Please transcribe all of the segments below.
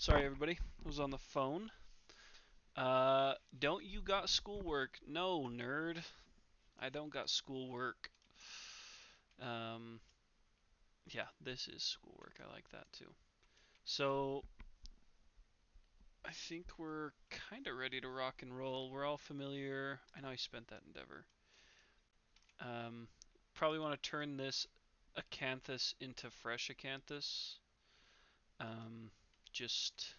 Sorry, everybody. I was on the phone. Don't you got schoolwork? No, nerd. I don't got schoolwork. Um, yeah, this is schoolwork. I like that too. So, I think we're kind of ready to rock and roll. We're all familiar. I know I spent that endeavor. Um, Probably want to turn this acanthus into fresh acanthus. Um, just,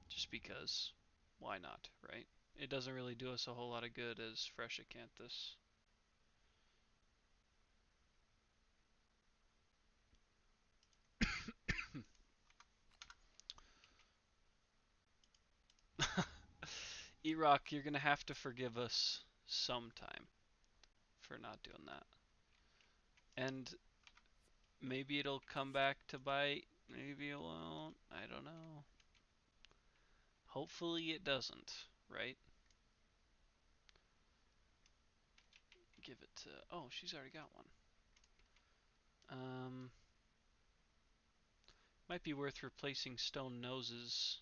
just because. Why not, right? It doesn't really do us a whole lot of good as fresh acanthus. Erock, you're gonna have to forgive us sometime for not doing that. And maybe it'll come back to bite. Maybe it won't. I don't know. Hopefully it doesn't, right? Give it to... Oh, she's already got one. Um, Might be worth replacing stone noses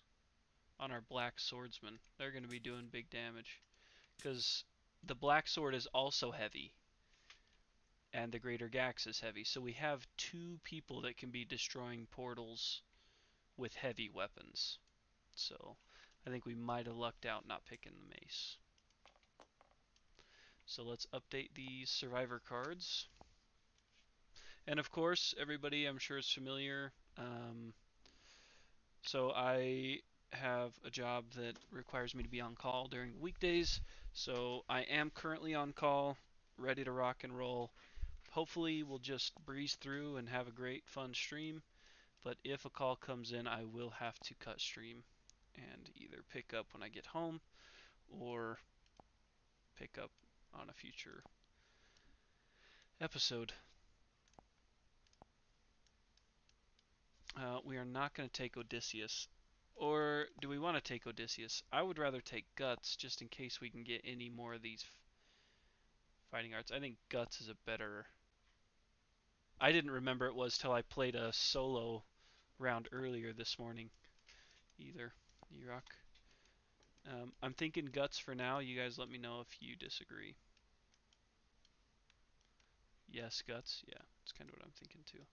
on our black swordsmen. They're going to be doing big damage. Because the black sword is also heavy. And the greater Gax is heavy. So we have two people that can be destroying portals with heavy weapons. So I think we might have lucked out not picking the mace. So let's update these survivor cards. And of course, everybody I'm sure is familiar. So I have a job that requires me to be on call during weekdays. So I am currently on call, ready to rock and roll. Hopefully we'll just breeze through and have a great fun stream. But if a call comes in, I will have to cut stream and either pick up when I get home or pick up on a future episode. We are not going to take Odysseus. Or do we want to take Odysseus? I would rather take Guts just in case we can get any more of these fighting arts. I think Guts is a better... I didn't remember it was till I played a solo round earlier this morning either. E-Rock. I'm thinking Guts for now. You guys let me know if you disagree. Yes, Guts. Yeah, that's kind of what I'm thinking too.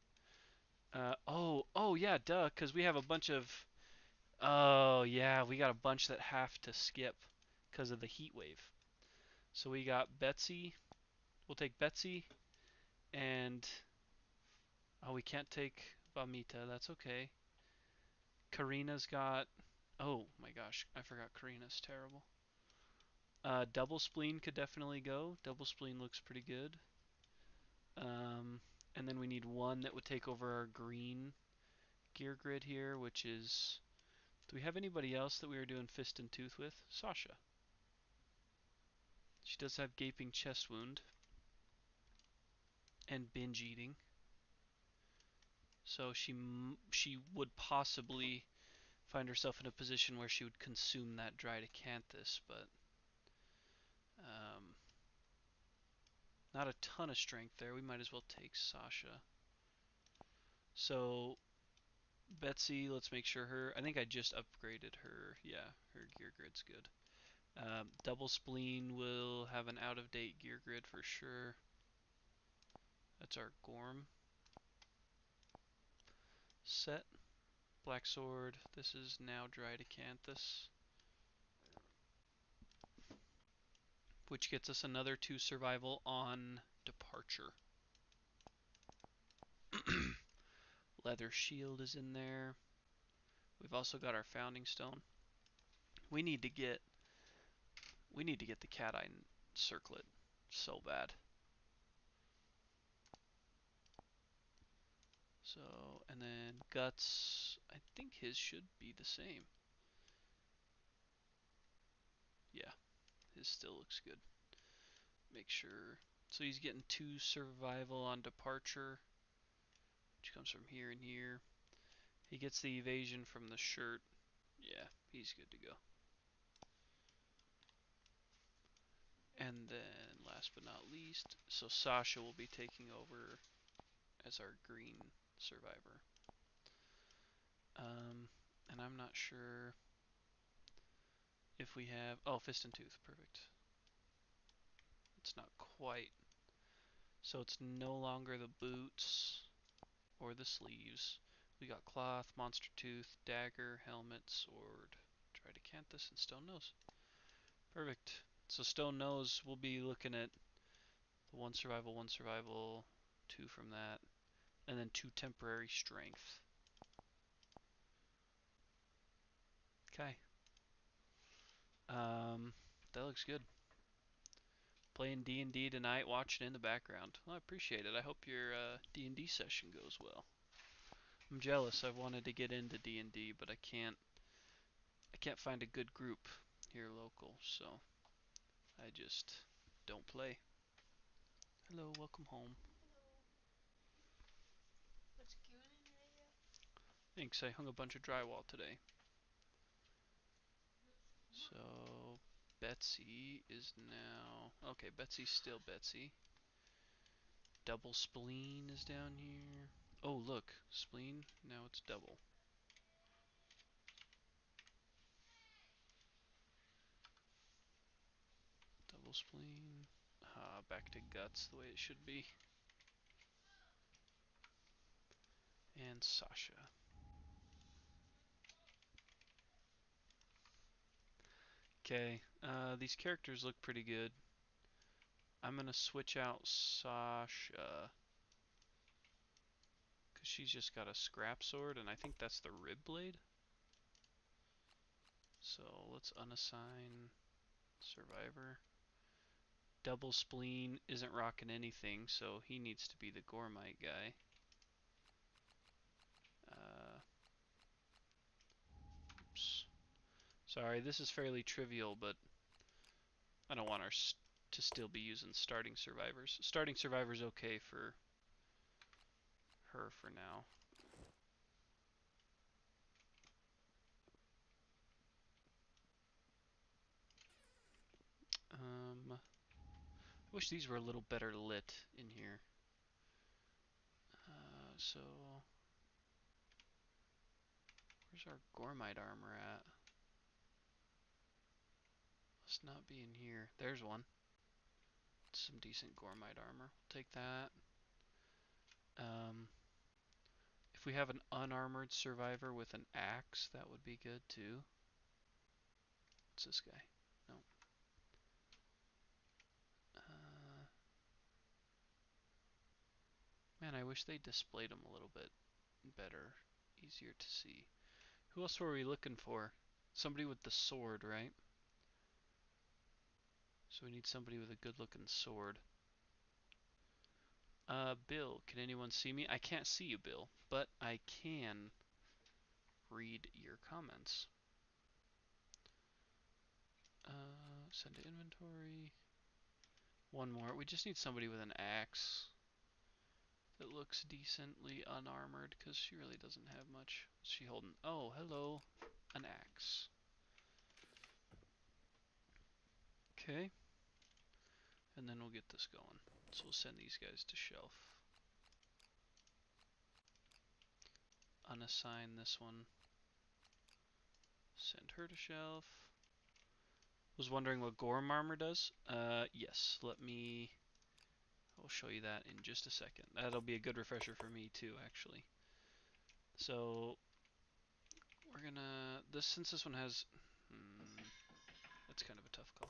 Oh yeah, duh, because we have a bunch of... Oh yeah, we got a bunch that have to skip because of the heat wave. So we got Betsy. We'll take Betsy, and... Oh, we can't take Vamita. That's okay. Karina's got... Oh my gosh, I forgot Karina's terrible. Double Spleen could definitely go. Double Spleen looks pretty good. And then we need one that would take over our green gear grid here, which is... Do we have anybody else that we were doing Fist and Tooth with? Sasha. She does have Gaping Chest Wound and Binge Eating. So she would possibly find herself in a position where she would consume that dried acanthus, but not a ton of strength there. We might as well take Sasha. So Betsy, let's make sure her... I think I just upgraded her. Yeah, her gear grid's good. Double Spleen will have an out-of-date gear grid for sure. That's our Gorm set. Black Sword. This is now dried acanthus, which gets us another 2 survival on departure. Leather shield is in there. We've also got our founding stone. We need to get the cat eye circlet so bad. So, and then guts, I think his should be the same. Yeah, his still looks good. Make sure. So he's getting 2 survival on departure, which comes from here and here. He gets the evasion from the shirt. Yeah, he's good to go. And then last but not least, so Sasha will be taking over as our green survivor. And I'm not sure if we have... Oh, Fist and Tooth. Perfect. It's not quite. So it's no longer the boots or the sleeves. We got cloth, monster tooth, dagger, helmet, sword, tridecanthus, and stone nose. Perfect. So stone nose, we'll be looking at the one survival, two from that, and then two temporary strength. Okay. That looks good. Playing D&D tonight, watching in the background. Well, I appreciate it. I hope your D&D session goes well. I'm jealous. I've wanted to get into D&D, but I can't. I can't find a good group here local, so I just don't play. Hello, welcome home. What's going on right now? Thanks. I hung a bunch of drywall today. So Betsy is now... Okay, Betsy's still Betsy. Double spleen is down here. Oh, look. Spleen. Now it's double. Double spleen. Back to guts the way it should be. And Sasha. Okay. These characters look pretty good. I'm going to switch out Sasha. Because she's just got a scrap sword, and I think that's the rib blade. So let's unassign survivor. Double spleen isn't rocking anything, so he needs to be the Gormite guy. Oops. Sorry, this is fairly trivial, but I don't want our to still be using starting survivors. Starting survivor's okay for her for now. I wish these were a little better lit in here. So where's our Gormite armor at? Must not be in here. There's one. Some decent Gormite armor. We'll take that. If we have an unarmored survivor with an axe, that would be good too. What's this guy? No. Man, I wish they displayed them a little bit better. Easier to see. Who else were we looking for? Somebody with the sword, right? So we need somebody with a good looking sword. Bill, can anyone see me? I can't see you, Bill, but I can read your comments. Send to inventory. One more. We just need somebody with an axe that looks decently unarmored, because she really doesn't have much. What's she holding? Oh, hello. An axe. Okay. And then we'll get this going. So we'll send these guys to shelf. Unassign this one. Send her to shelf. Was wondering what Gorm armor does? Yes. I'll show you that in just a second. That'll be a good refresher for me too, actually. So we're gonna since this one has that's kind of a tough call.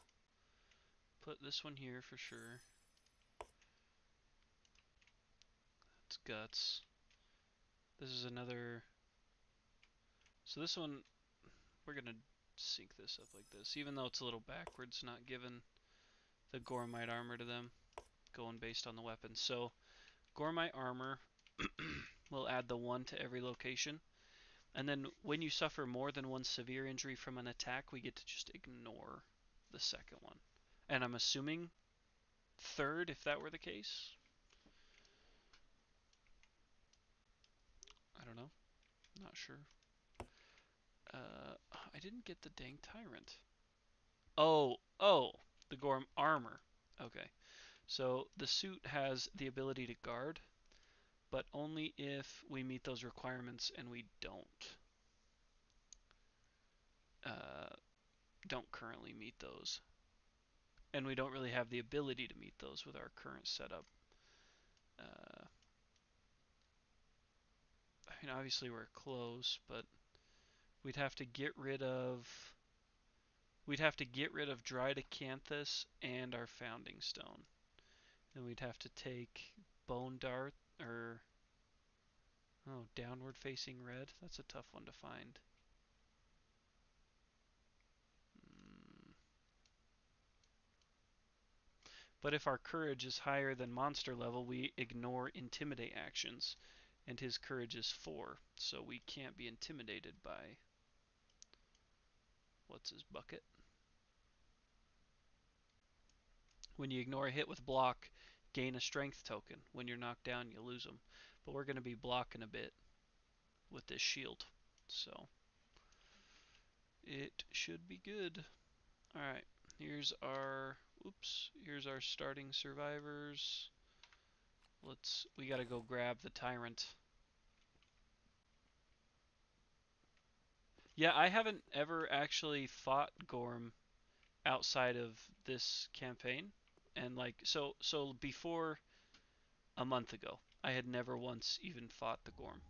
Put this one here for sure. It's guts. This is another. So this one, we're gonna sync this up like this, even though it's a little backwards, not giving the Gormite armor to them, going based on the weapon. So Gormite armor will add the 1 to every location. And then when you suffer more than one severe injury from an attack, we get to just ignore the second one. And I'm assuming third, if that were the case. I don't know. Not sure. I didn't get the dang Tyrant. Oh, the Gorm armor. Okay. So the suit has the ability to guard, but only if we meet those requirements, and we don't. uh, don't currently meet those. And we don't really have the ability to meet those with our current setup. Uh, I mean, obviously we're close, but we'd have to get rid of dried acanthus and our founding stone. Then we'd have to take bone dart or downward facing red. That's a tough one to find. Mm. But if our courage is higher than monster level, we ignore intimidate actions, and his courage is 4, so we can't be intimidated by what's his bucket. When you ignore a hit with block, gain a strength token. When you're knocked down, you lose them. But we're going to be blocking a bit with this shield, so it should be good. All right, here's our starting survivors. We got to go grab the Tyrant. Yeah, I haven't ever actually fought Gorm outside of this campaign, and so before a month ago, I had never once even fought the Gorm.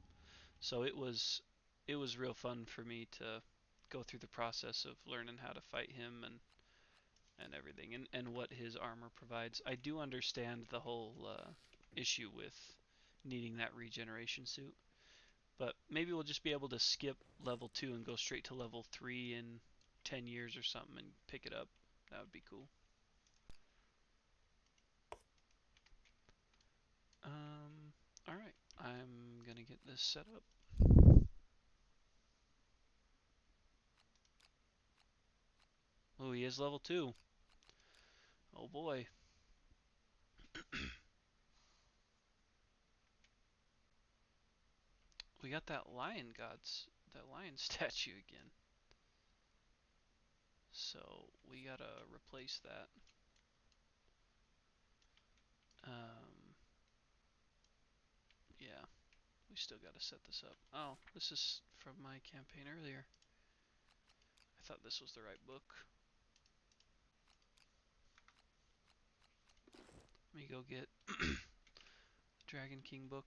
So it was real fun for me to go through the process of learning how to fight him and everything, and what his armor provides. I do understand the whole issue with needing that regeneration suit, but maybe we'll just be able to skip level 2 and go straight to level 3 in 10 years or something and pick it up. That would be cool. Um, Alright, I'm gonna get this set up. Oh, he is level 2. Oh boy. We got that lion statue again. So we gotta replace that. Um, yeah, we still gotta set this up. Oh, this is from my campaign earlier. I thought this was the right book. Let me go get Dragon King book.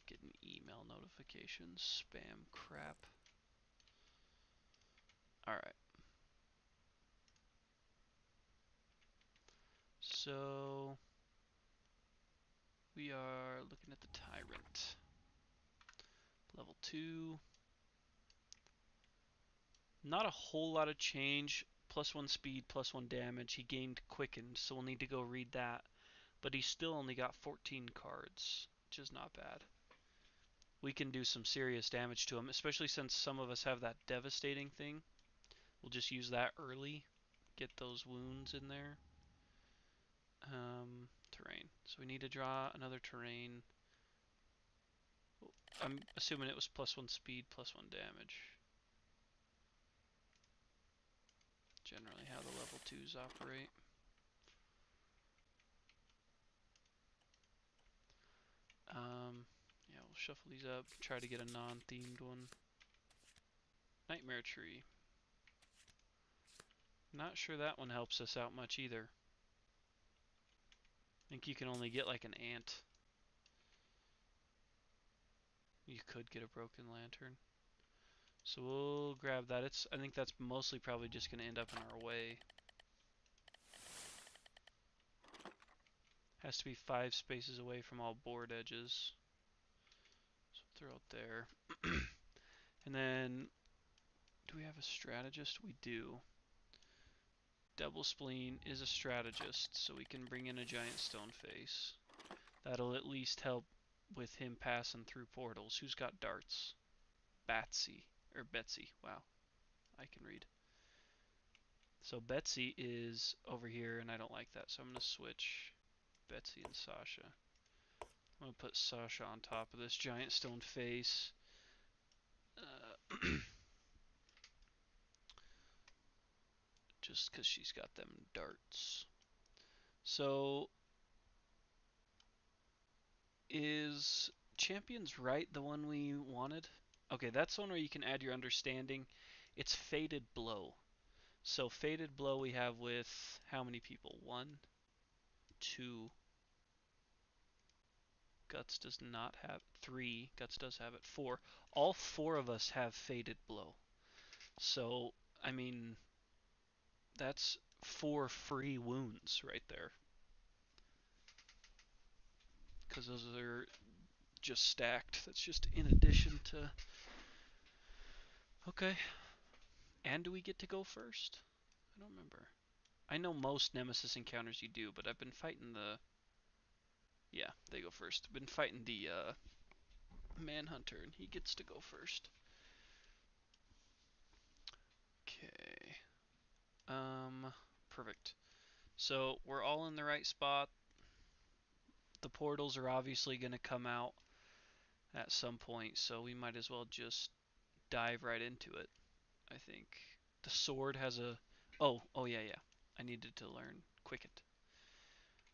Getting email notifications, spam crap. Alright. So we are looking at the Tyrant. Level 2. Not a whole lot of change. +1 speed, +1 damage. He gained quickened, so we'll need to go read that. But he's still only got 14 cards, which is not bad. We can do some serious damage to him, especially since some of us have that devastating thing. We'll just use that early, get those wounds in there. Terrain. So we need to draw another terrain. I'm assuming it was +1 speed, +1 damage. Generally how the level 2s operate. Yeah, we'll shuffle these up, try to get a non-themed one. Nightmare Tree. Not sure that one helps us out much either. I think you can only get like an ant. You could get a broken lantern. So we'll grab that. I think that's mostly probably just going to end up in our way. Has to be 5 spaces away from all board edges. So throw it there. And then, do we have a strategist? We do. Double Spleen is a strategist, so we can bring in a giant stone face. That'll at least help with him passing through portals. Who's got darts? Betsy. Wow, I can read. So Betsy is over here, and I don't like that, so I'm going to switch Betsy and Sasha. I'm going to put Sasha on top of this giant stone face. Just because she's got them darts. So Is Champions Right the one we wanted? Okay, that's the one where you can add your understanding. It's Fated Blow. So Fated Blow we have with how many people? One, two. Guts does not have three. Guts does have it. Four. All four of us have Fated Blow. So I mean, that's four free wounds right there. Because those are just stacked. That's just in addition to. Okay. And do we get to go first? I don't remember. I know most Nemesis encounters you do, but I've been fighting the. Yeah, they go first. I've been fighting the Manhunter, and he gets to go first. Okay. Perfect. So we're all in the right spot. The portals are obviously going to come out at some point, so we might as well just dive right into it. I think the sword has a. Oh yeah, yeah. I needed to learn Quicken.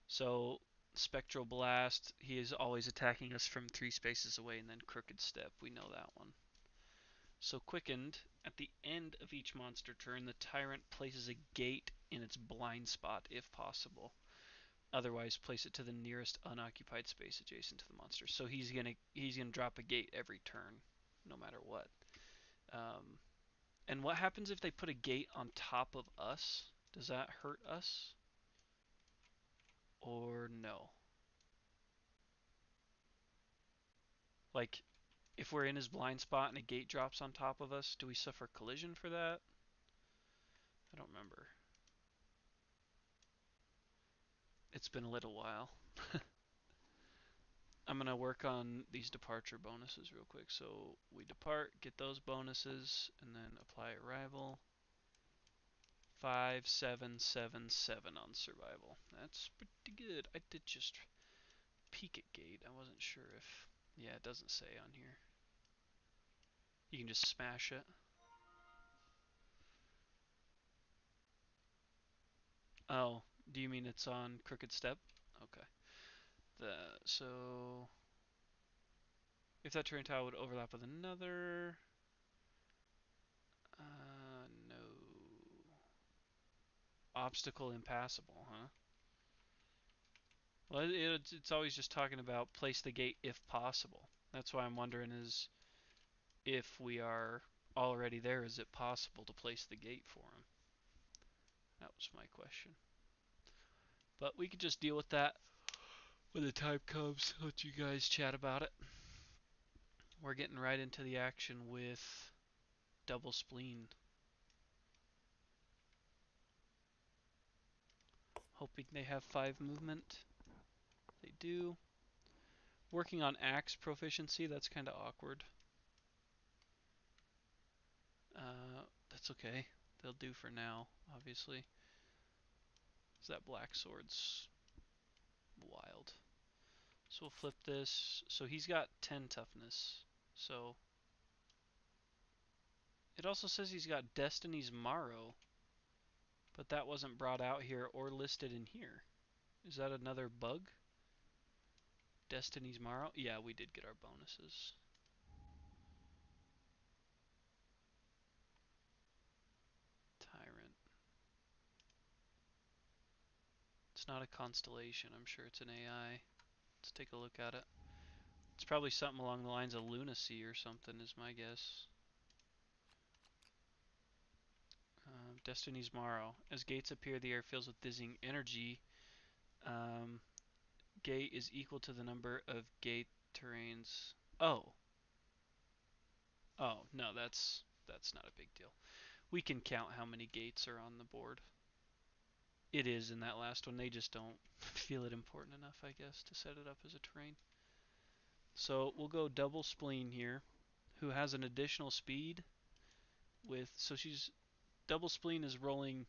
So Spectral Blast, he is always attacking us from 3 spaces away, and then Crooked Step, we know that one. So Quickened, at the end of each monster turn, the Tyrant places a gate in its blind spot if possible. Otherwise, place it to the nearest unoccupied space adjacent to the monster. So he's gonna drop a gate every turn, no matter what. Um, and what happens if they put a gate on top of us? Does that hurt us or no? Like if we're in his blind spot and a gate drops on top of us, do we suffer collision for that? I don't remember. It's been a little while. I'm going to work on these departure bonuses real quick. So we depart, get those bonuses, and then apply arrival. 5777 on survival. That's pretty good. I did just peek at gate. I wasn't sure if. Yeah, it doesn't say on here. You can just smash it. Oh, do you mean it's on Crooked Step? Okay. So if that turn tile would overlap with another, no. Obstacle impassable, huh? Well, it's always just talking about place the gate if possible. That's why I'm wondering is if we are already there, is it possible to place the gate for him? That was my question. But we could just deal with that when the time comes. Let you guys chat about it. We're getting right into the action with double spleen. Hoping they have 5 movement. They do. Working on axe proficiency, that's kind of awkward. That's okay. They'll do for now, obviously. So that black sword's wild. So we'll flip this. So he's got 10 toughness. So it also says he's got Destiny's Marrow, but that wasn't brought out here or listed in here. Is that another bug? Destiny's Marrow? Yeah, we did get our bonuses. Tyrant. It's not a constellation. I'm sure it's an AI. Let's take a look at it. It's probably something along the lines of lunacy or something, is my guess. Destiny's Morrow. As gates appear, the air fills with dizzying energy. Um, Gate is equal to the number of gate terrains. Oh. Oh, no, that's not a big deal. We can count how many gates are on the board. It is in that last one. They just don't feel it important enough, I guess, to set it up as a terrain. So we'll go double spleen here, who has an additional speed with. So she's double spleen is rolling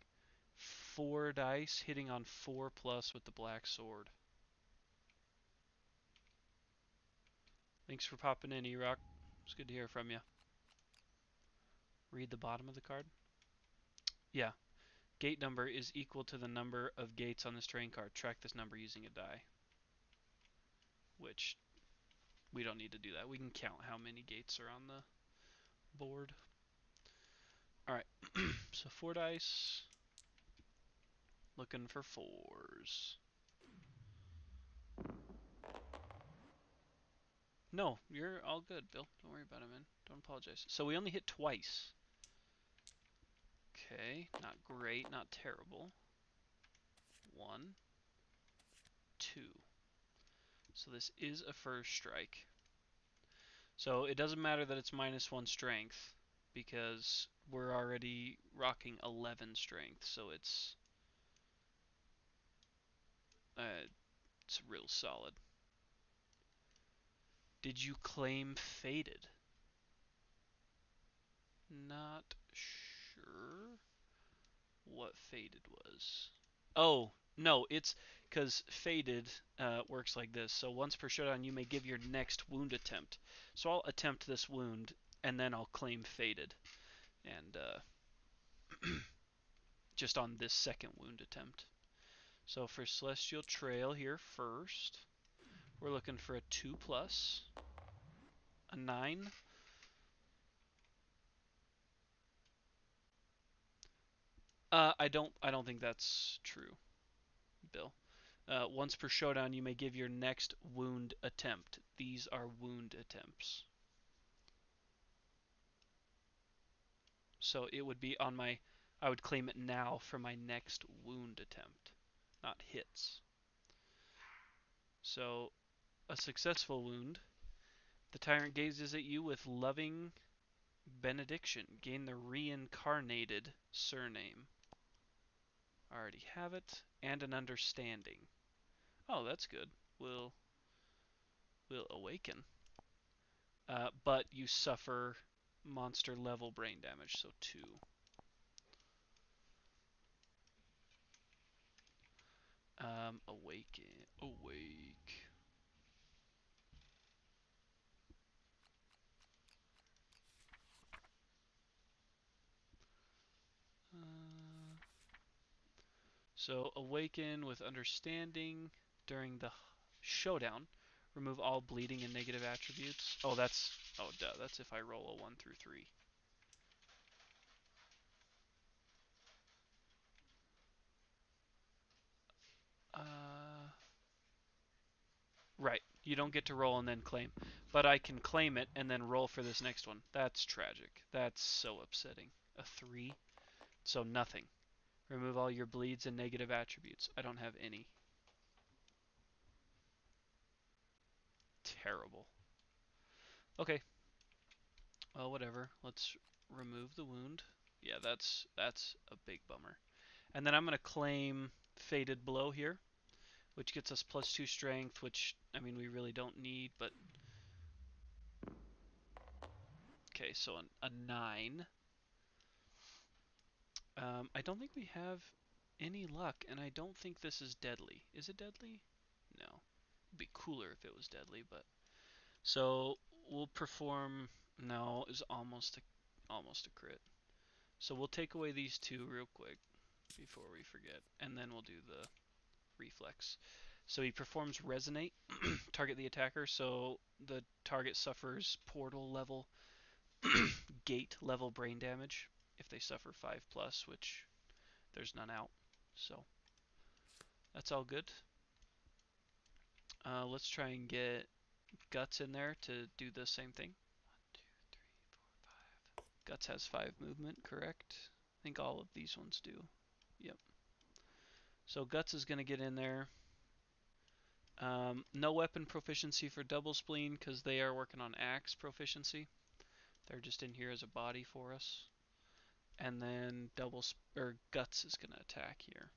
4 dice, hitting on 4+ with the black sword. Thanks for popping in, E-Rock. It's good to hear from you. Read the bottom of the card. Yeah. Gate number is equal to the number of gates on this terrain card. Track this number using a die. Which we don't need to do that. We can count how many gates are on the board. Alright, so 4 dice. Looking for 4s. No, you're all good, Bill. Don't worry about it, man. Don't apologize. So we only hit twice. Okay, not great, not terrible. 1, 2. So this is a first strike. So it doesn't matter that it's -1 strength because we're already rocking 11 strength, so uh, it's real solid. Did you claim faded? Not sure what faded was. Oh, no, it's because faded works like this. So once per showdown, you may give your next wound attempt. So I'll attempt this wound, and then I'll claim faded. And just on this second wound attempt. So for Celestial Trail here first, we're looking for a 2+, a 9. I don't think that's true, Bill. Once per showdown, you may give your next wound attempt. These are wound attempts. So it would be on my, I would claim it now for my next wound attempt, not hits. So a successful wound, the tyrant gazes at you with loving benediction. Gain the reincarnated surname. I already have it, and an understanding. Oh, that's good. Will awaken. But you suffer monster level brain damage, so 2. Awaken. Awake. Uh, so awaken with understanding during the showdown. Remove all bleeding and negative attributes. Oh, duh. That's if I roll a 1 through 3. Uh, right. You don't get to roll and then claim. But I can claim it and then roll for this next one. That's tragic. That's so upsetting. A 3. So nothing. Remove all your bleeds and negative attributes. I don't have any. Terrible. Okay. Well, whatever. Let's remove the wound. Yeah, that's a big bummer. And then I'm going to claim Faded Blow here, which gets us +2 strength, which, I mean, we really don't need, but... Okay, so a 9. I don't think we have any luck, and I don't think this is deadly. Is it deadly? No. It'd be cooler if it was deadly, but... So, we'll perform... No, it's almost a crit. So we'll take away these 2 real quick before we forget, and then we'll do the reflex. So he performs Resonate, target the attacker, so the target suffers portal level, gate level brain damage if they suffer 5+, which there's none out. So that's all good. Let's try and get Guts in there to do the same thing. 1, 2, 3, 4, 5. Guts has 5 movement, correct? I think all of these ones do. Yep. So Guts is going to get in there. No weapon proficiency for Double Spleen because they are working on axe proficiency. They're just in here as a body for us. And then Guts is going to attack here.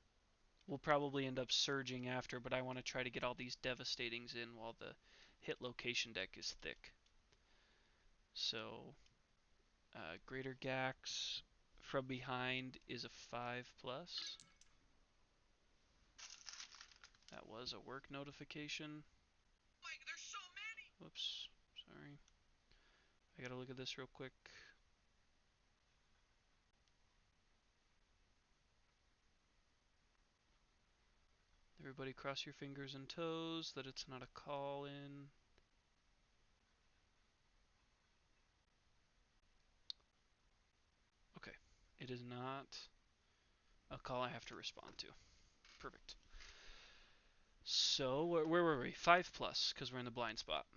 We'll probably end up surging after, but I want to try to get all these devastatings in while the hit location deck is thick. So, Greater Gax from behind is a 5+. That was a work notification. There's so many. Whoops, sorry. I gotta look at this real quick. Everybody cross your fingers and toes that it's not a call in. It is not a call I have to respond to. Perfect. So, where were we? 5 plus, because we're in the blind spot.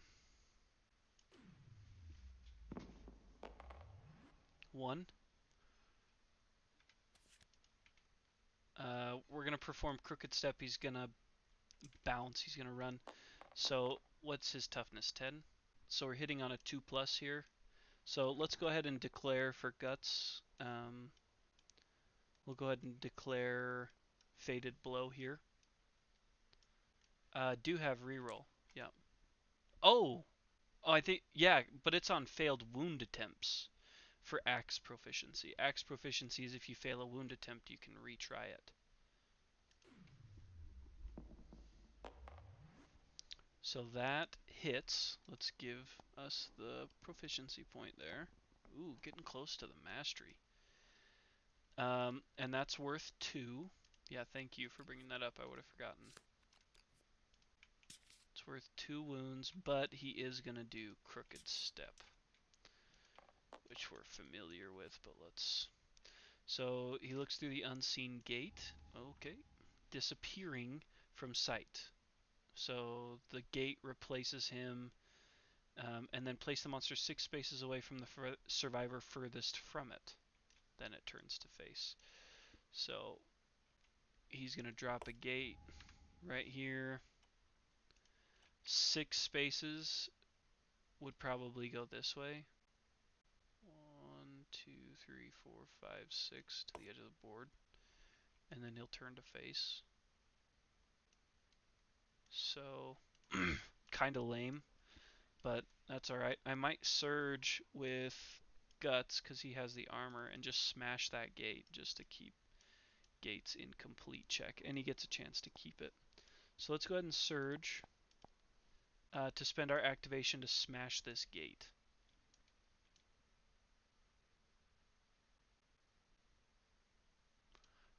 1. We're going to perform crooked step. He's going to bounce. He's going to run. So, what's his toughness? 10? So, we're hitting on a 2 plus here. So, let's go ahead and declare for guts. We'll go ahead and declare Fated Blow here. Do have reroll. Yeah. Oh! Oh, I think, yeah, but it's on failed wound attempts for axe proficiency. Axe proficiency is if you fail a wound attempt, you can retry it. So that hits. Let's give us the proficiency point there. Ooh, getting close to the mastery. And that's worth 2. Yeah, thank you for bringing that up. I would have forgotten. It's worth 2 wounds, but he is going to do Crooked Step, which we're familiar with, but let's... So he looks through the unseen gate. Okay. Disappearing from sight. So the gate replaces him, and then place the monster 6 spaces away from the survivor furthest from it. Then it turns to face. So he's going to drop a gate right here. 6 spaces would probably go this way. 1, 2, 3, 4, 5, 6 to the edge of the board. And then he'll turn to face. So, kind of lame, but that's alright. I might surge with Guts because he has the armor and just smash that gate just to keep Gates in complete check. And he gets a chance to keep it. So let's go ahead and surge to spend our activation to smash this gate.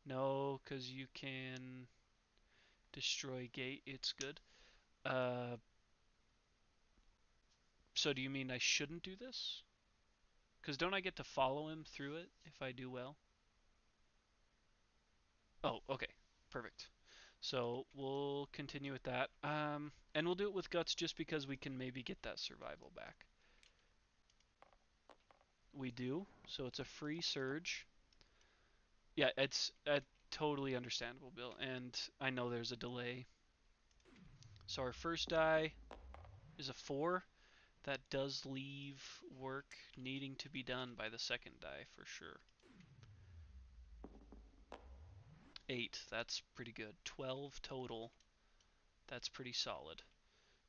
No, because you can destroy gate. It's good. So do you mean I shouldn't do this? Because don't I get to follow him through it if I do well? Oh, okay. Perfect. So we'll continue with that. And we'll do it with Guts just because we can maybe get that survival back. We do. So it's a free surge. Yeah, it's totally understandable, Bill. And I know there's a delay. So our first die is a 4. That does leave work needing to be done by the second die for sure. 8, that's pretty good. 12 total, that's pretty solid.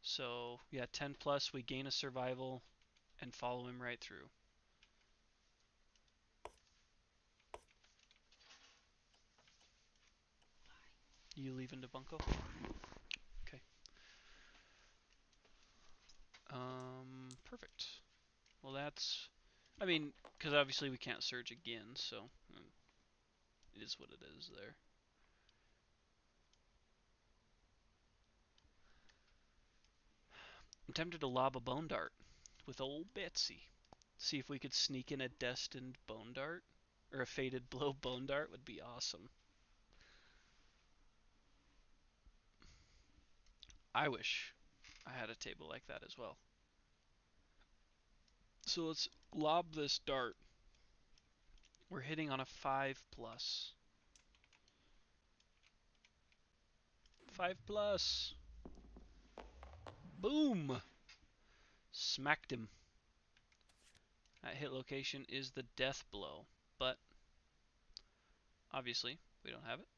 So yeah, 10 plus, we gain a survival and follow him right through. You leave into bunko? Okay. Perfect. Well, that's, I mean, because obviously we can't surge again, so it is what it is there. I'm tempted to lob a bone dart with old Betsy. See if we could sneak in a destined bone dart, or a fated blow bone dart would be awesome. I wish I had a table like that as well. So let's lob this dart. We're hitting on a 5 plus. 5 plus. Boom! Smacked him. That hit location is the death blow, but obviously we don't have it.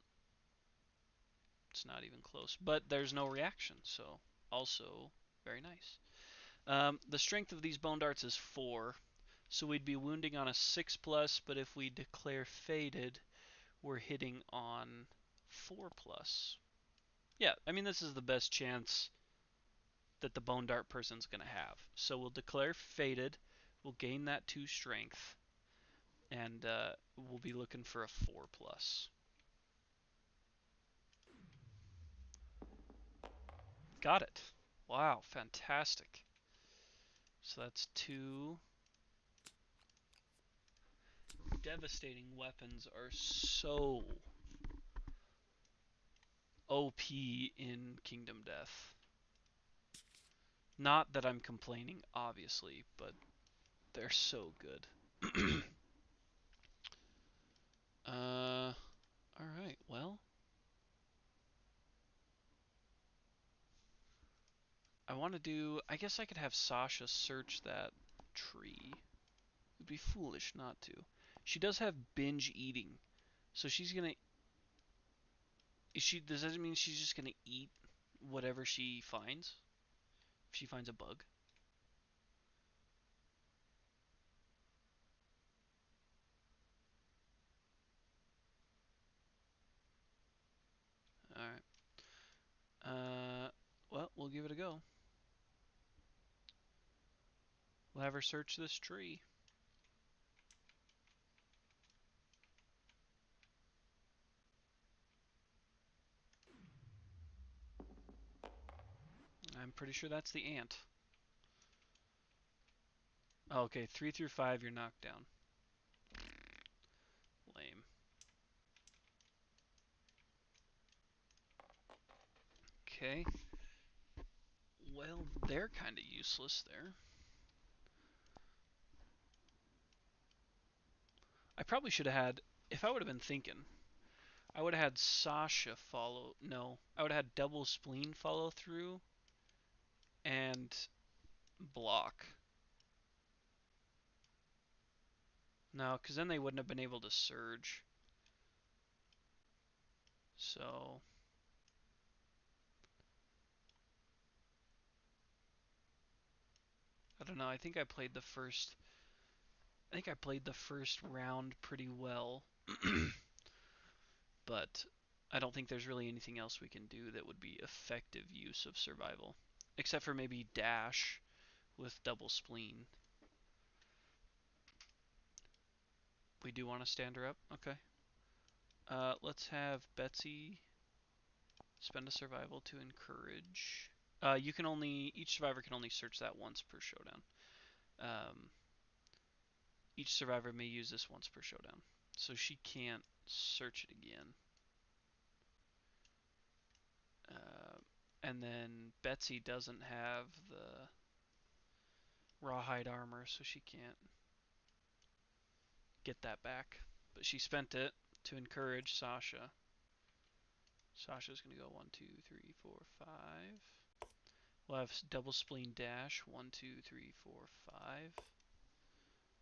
It's not even close, but there's no reaction, so also very nice. The strength of these bone darts is 4, so we'd be wounding on a 6 plus, but if we declare fated, we're hitting on 4 plus. Yeah, I mean, this is the best chance that the bone dart person's going to have. So we'll declare fated, we'll gain that 2 strength, and we'll be looking for a 4 plus. Got it. Wow, fantastic. So that's 2. devastating weapons are so OP in Kingdom Death. Not that I'm complaining, obviously, but they're so good. Alright, well. I guess I could have Sasha search that tree. It'd be foolish not to. She does have binge eating, so she's gonna. Does that mean she's just gonna eat whatever she finds? If she finds a bug? Alright. Well, we'll give it a go. We'll have her search this tree. I'm pretty sure that's the ant. Oh, okay, 3 through 5, you're knocked down. Lame. Okay. Well, they're kind of useless there. I probably should have had, if I would have been thinking, I would have had Sasha follow. No, I would have had double spleen follow through and block. No, because then they wouldn't have been able to surge. So I don't know. I think I played the first round pretty well, but I don't think there's really anything else we can do that would be effective use of survival, except for maybe dash with double spleen. We do want to stand her up. Okay. Let's have Betsy spend a survival to encourage. Each survivor can only search that once per showdown. Um, each survivor may use this once per showdown, so she can't search it again. Uh, and then Betsy doesn't have the rawhide armor, so she can't get that back. But she spent it to encourage Sasha. Sasha's gonna go 1, 2, 3, 4, 5. We'll have double spleen dash 1, 2, 3, 4, 5.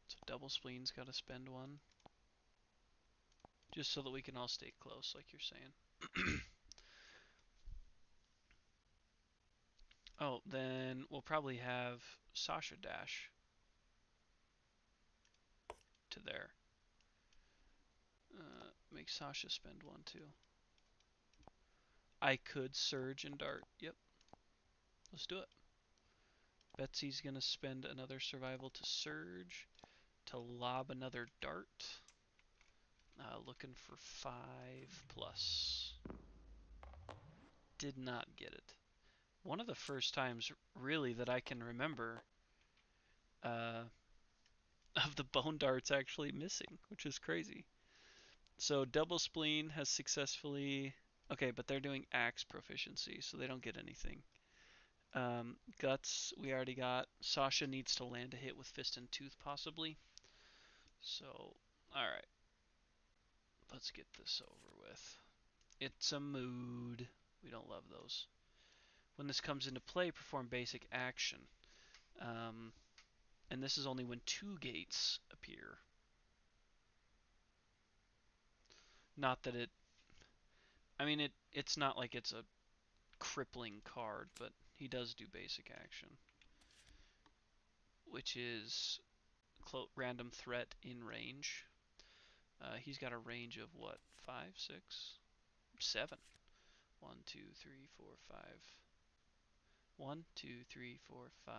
So double spleen's got to spend one, just so that we can all stay close, like you're saying. Oh, then we'll probably have Sasha dash to there. Make Sasha spend one too. I could surge and dart. Yep, let's do it. Betsy's gonna spend another survival to surge, to lob another dart. Looking for 5 plus. Did not get it. One of the first times, really, that I can remember uh, of the bone darts actually missing, which is crazy. So double spleen has successfully. Okay, but they're doing axe proficiency, so they don't get anything. Guts, we already got. Sasha needs to land a hit with fist and tooth, possibly. So, alright. Let's get this over with. It's a mood. We don't love those. When this comes into play, perform basic action. Um, and this is only when 2 gates appear. Not that it. I mean, it's not like it's a crippling card, but he does do basic action, which is random threat in range. He's got a range of what? 5, 6, 7. 1, 2, 3, 4, 5. 1, 2, 3, 4, 5.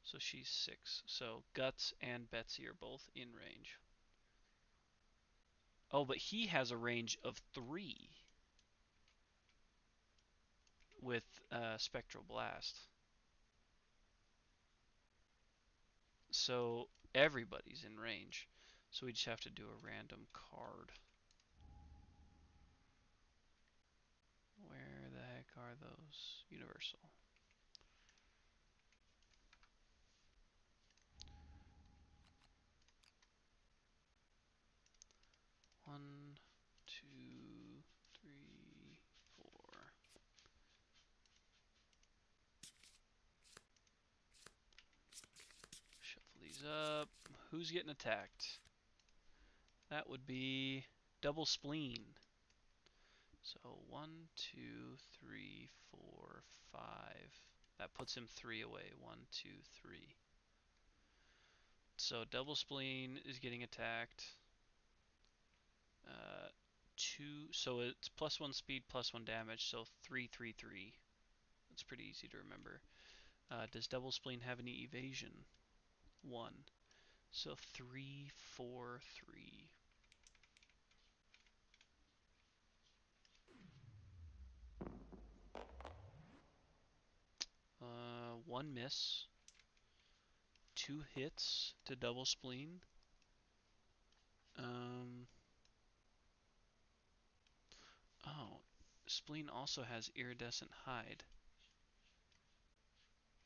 So she's 6. So Guts and Betsy are both in range. Oh, but he has a range of 3 with Spectral Blast. So everybody's in range. So we just have to do a random card. Where the heck are those? Universal. One, two, three, four. Shuffle these up. Who's getting attacked? That would be double spleen. So 1, 2, 3, 4, 5. That puts him 3 away. 1, 2, 3. So double spleen is getting attacked. 2. So it's +1 speed, +1 damage. So 3, 3, 3. That's pretty easy to remember. Does double spleen have any evasion? 1. So 3, 4, 3. 1 miss. 2 hits to double spleen. Oh, spleen also has iridescent hide.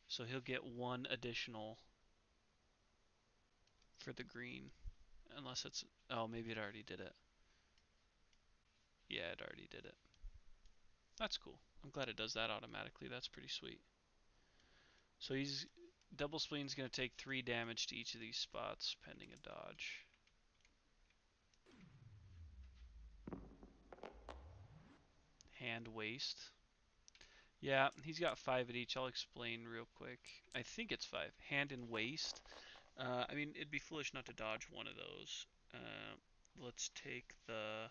So he'll get 1 additional for the green. Unless it's... Oh, maybe it already did it. Yeah, it already did it. That's cool. I'm glad it does that automatically. That's pretty sweet. So he's... Double Spleen's going to take 3 damage to each of these spots, pending a dodge. Hand waste. Yeah, he's got 5 at each. I'll explain real quick. I think it's 5. Hand and waste. I mean, it'd be foolish not to dodge one of those. Let's take the...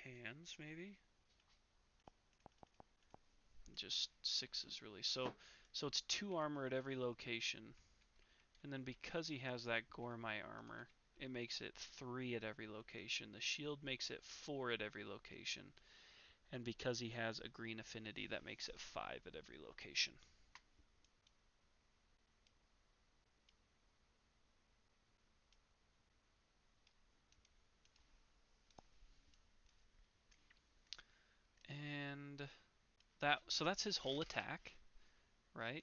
hands, maybe? Just 6s, really. So it's 2 armor at every location. And then because he has that Gormai armor, it makes it 3 at every location. The shield makes it 4 at every location. And because he has a green affinity, that makes it 5 at every location. And so that's his whole attack, right?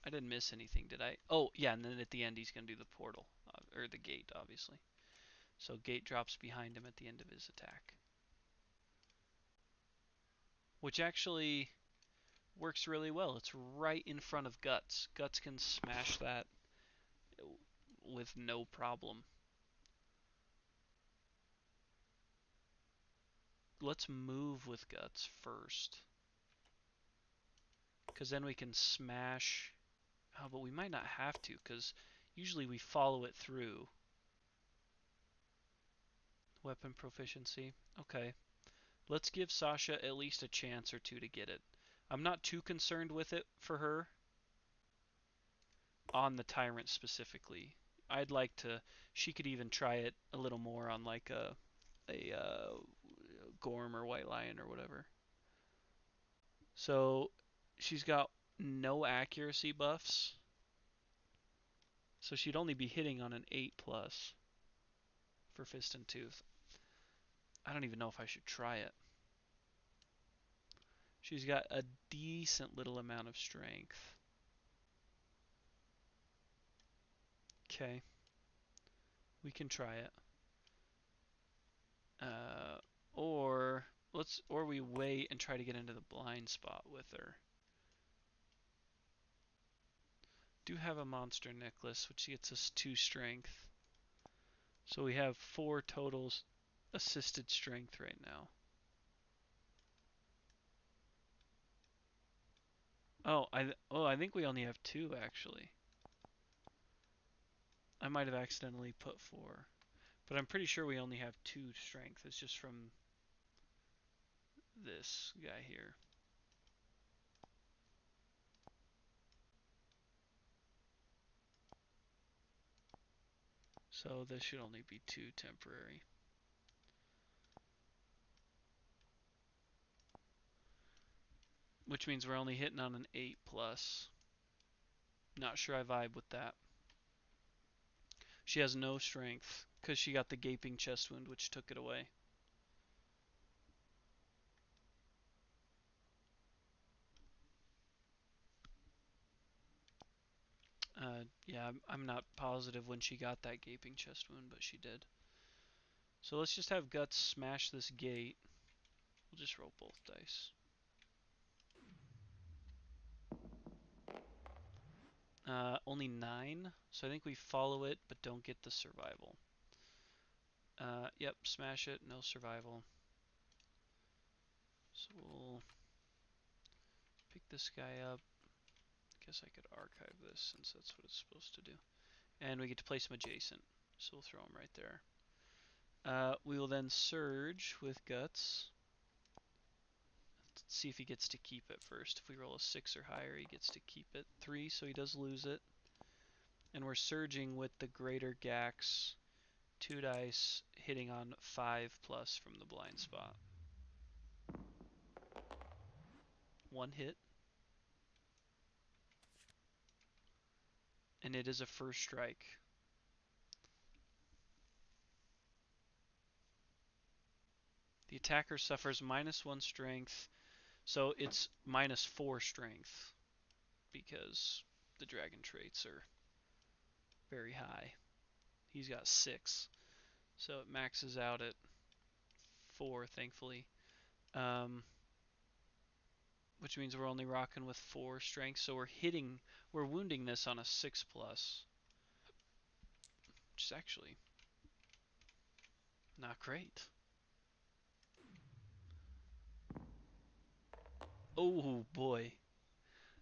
I didn't miss anything, did I? Oh, yeah, and then at the end he's going to do the portal, or the gate, obviously. So gate drops behind him at the end of his attack. Which actually works really well. It's right in front of Guts. Guts can smash that with no problem. Let's move with Guts first. Because then we can smash... Oh, but we might not have to, because usually we follow it through. Weapon proficiency. Okay. Let's give Sasha at least a chance or two to get it. I'm not too concerned with it for her. On the Tyrant specifically. I'd like to... She could even try it a little more on like a Gorm or White Lion or whatever. So she's got no accuracy buffs. So she'd only be hitting on an 8 plus for Fist and Tooth. I don't even know if I should try it. She's got a decent little amount of strength. Okay. We can try it. Or we wait and try to get into the blind spot with her. Do have a monster necklace, which gets us 2 strength. So we have 4 total assisted strength right now. I think we only have 2 actually. I might have accidentally put 4. But I'm pretty sure we only have 2 strength. It's just from this guy here. So this should only be 2 temporary. which means we're only hitting on an 8 plus. Not sure I vibe with that. She has no strength because she got the gaping chest wound, which took it away. Yeah, I'm not positive when she got that gaping chest wound, but she did. So let's just have Guts smash this gate. We'll just roll both dice. Only 9, so I think we follow it, but don't get the survival. Yep, smash it, no survival. So we'll pick this guy up. Guess I could archive this since that's what it's supposed to do. And we get to place him adjacent, so we'll throw him right there. We will then surge with Guts. Let's see if he gets to keep it first. If we roll a 6 or higher, he gets to keep it. 3, so he does lose it. And we're surging with the greater Gax. 2 dice, hitting on 5 plus from the blind spot. 1 hit. And it is a first strike. The attacker suffers -1 strength, so it's -4 strength because the dragon traits are very high. He's got 6, so it maxes out at 4, thankfully. Which means we're only rocking with 4 strength, so we're wounding this on a 6 plus, which is actually not great. Oh boy,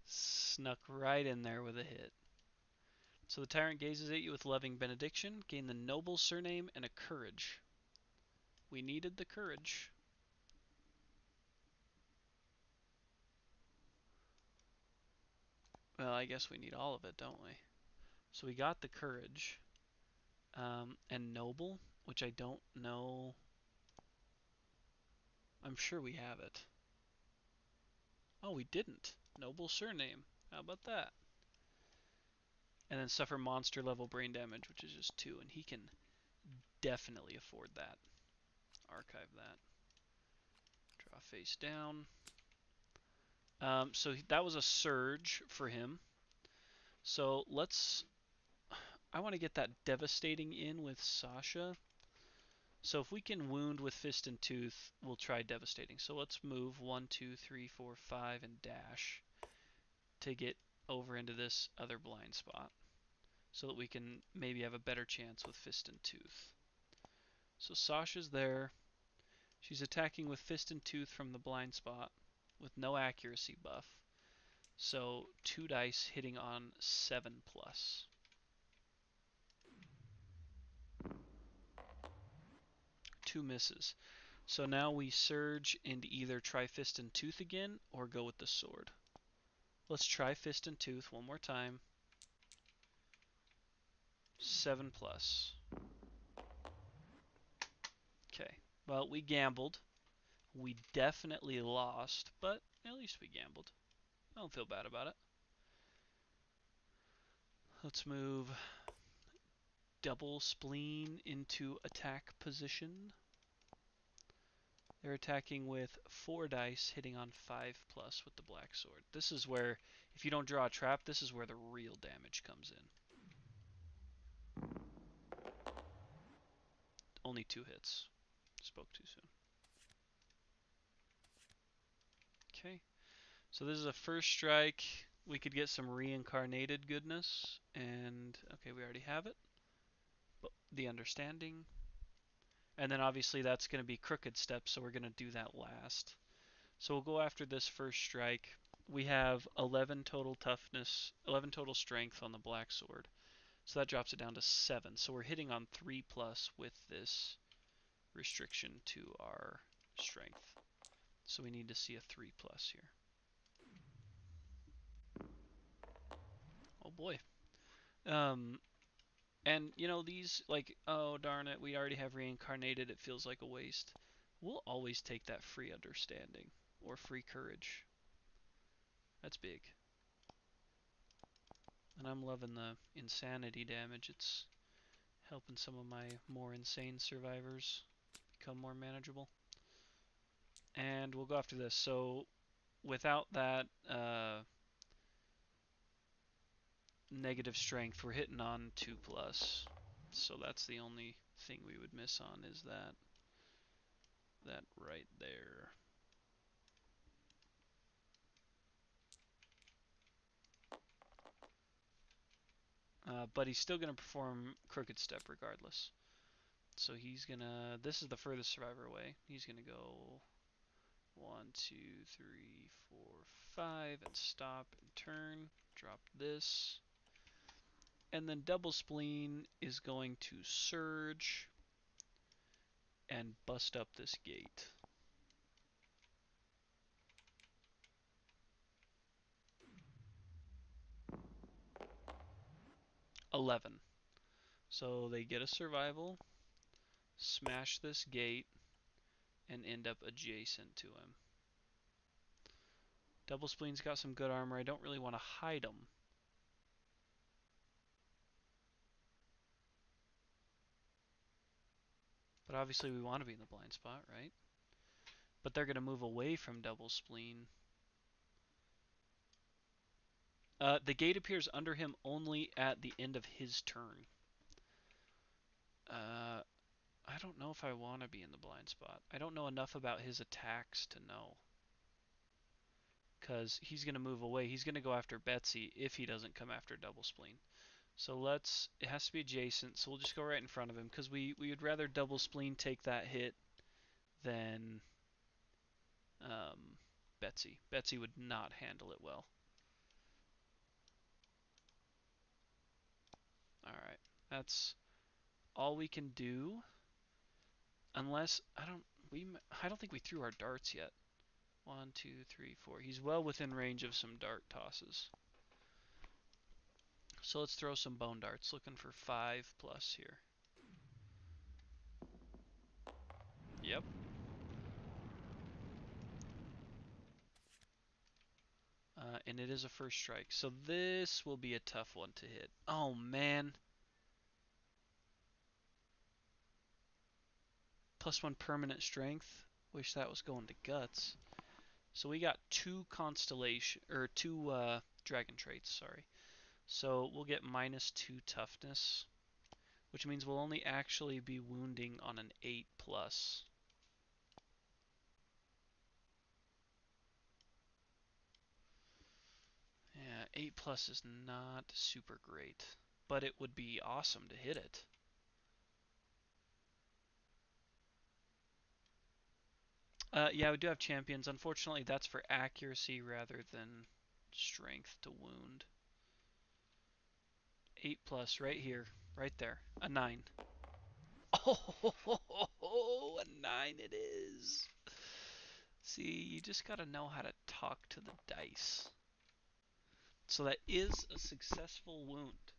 snuck right in there with a hit. So the tyrant gazes at you with loving benediction. Gain the noble surname and a courage. We needed the courage. Well, I guess we need all of it, don't we? So we got the courage. And noble, which I don't know. I'm sure we have it. Oh, we didn't. Noble surname. How about that? And then suffer monster level brain damage, which is just 2, and he can definitely afford that. Archive that. Draw face down. So that was a surge for him. So I want to get that devastating in with Sasha. So if we can wound with fist and tooth, we'll try devastating. So let's move 1, 2, 3, 4, 5, and dash to get over into this other blind spot, so that we can maybe have a better chance with fist and tooth. So Sasha's there. She's attacking with fist and tooth from the blind spot with no accuracy buff. So 2 dice hitting on 7 plus. 2 misses. So now we surge into either try fist and tooth again or go with the sword. Let's try fist and tooth one more time. 7 plus. Okay. Well, we gambled. We definitely lost, but at least we gambled. I don't feel bad about it. Let's move double spleen into attack position. They're attacking with 4 dice, hitting on 5 plus with the black sword. This is where, if you don't draw a trap, this is where the real damage comes in. Only 2 hits. Spoke too soon. Okay, so this is a first strike. We could get some reincarnated goodness, and okay, we already have it. But the understanding, and then obviously that's going to be crooked steps, so we're going to do that last. So we'll go after this first strike. We have 11 total toughness, 11 total strength on the black sword. So that drops it down to 7. So we're hitting on 3 plus with this restriction to our strength. So we need to see a 3 plus here. Oh boy. And you know, these, like, oh darn it, we already have reincarnated, it feels like a waste. We'll always take that free understanding or free courage. That's big. And I'm loving the insanity damage. It's helping some of my more insane survivors become more manageable. And we'll go after this. So without that negative strength, we're hitting on 2+. So that's the only thing we would miss on is that right there. But he's still going to perform Crooked Step regardless. So he's going to... This is the furthest survivor away. He's going to go 1, 2, 3, 4, 5, and stop and turn. Drop this. And then Double Spleen is going to surge and bust up this gate. 11. So they get a survival, smash this gate, and end up adjacent to him. Double Spleen's got some good armor. I don't really want to hide him. But obviously we want to be in the blind spot, right? But they're going to move away from Double Spleen. The gate appears under him only at the end of his turn. I don't know if I want to be in the blind spot. I don't know enough about his attacks to know. Because he's going to move away. He's going to go after Betsy if he doesn't come after Double Spleen. So let's... It has to be adjacent, so we'll just go right in front of him. Because we would rather Double Spleen take that hit than Betsy. Betsy would not handle it well. Alright. That's all we can do. Unless... I don't think we threw our darts yet. 1, 2, 3, 4. He's well within range of some dart tosses. So let's throw some bone darts, looking for 5+ here. Yep. And it is a first strike. So this will be a tough one to hit. Oh, man. +1 permanent strength. Wish that was going to guts. So we got 2 constellation, or 2 dragon traits, sorry. So we'll get -2 toughness, which means we'll only actually be wounding on an 8+. Yeah, 8+ is not super great, but it would be awesome to hit it. Yeah, we do have champions. Unfortunately, that's for accuracy rather than strength to wound. 8+ right here, right there. A 9. Oh, a 9 it is. See, you just gotta know how to talk to the dice. So that is a successful wound.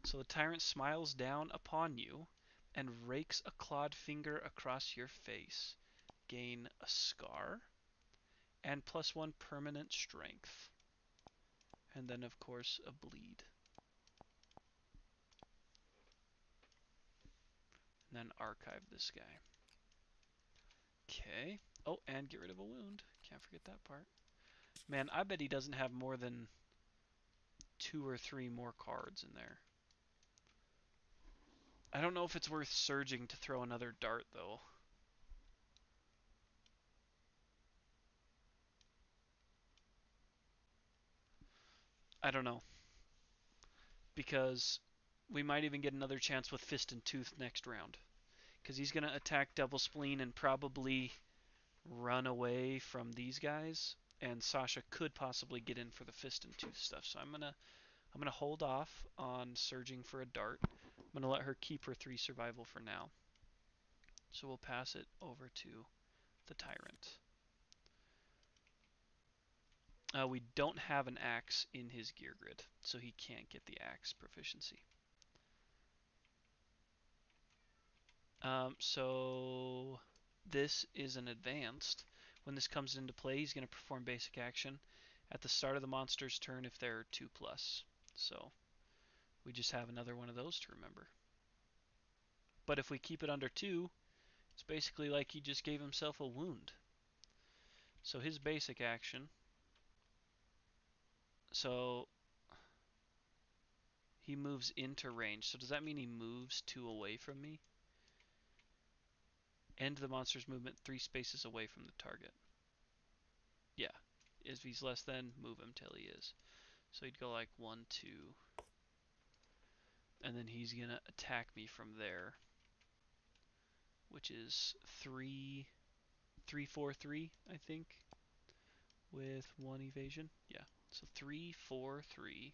So the tyrant smiles down upon you and rakes a clawed finger across your face. Gain a scar and +1 permanent strength. And then, of course, a bleed. And then archive this guy. Okay. Oh, and get rid of a wound. Can't forget that part. Man, I bet he doesn't have more than 2 or 3 more cards in there. I don't know if it's worth surging to throw another dart, though. I don't know. Because we might even get another chance with Fist and Tooth next round. Because he's going to attack Double Spleen and probably run away from these guys. And Sasha could possibly get in for the Fist and Tooth stuff. So I'm gonna hold off on surging for a dart. I'm gonna let her keep her 3 survival for now. So we'll pass it over to the Tyrant. We don't have an axe in his gear grid, so he can't get the axe proficiency. So this is an advanced. When this comes into play, he's going to perform basic action, at the start of the monster's turn if they're 2+. So we just have another one of those to remember. But if we keep it under 2, it's basically like he just gave himself a wound. So his basic action, so he moves into range. So does that mean he moves 2 away from me? End the monster's movement 3 spaces away from the target. Yeah. If he's less than, move him till he is. So he'd go like 1, 2. And then he's going to attack me from there, which is 3, 3, 4, 3, I think, with 1 evasion. Yeah. So 3, 4, 3.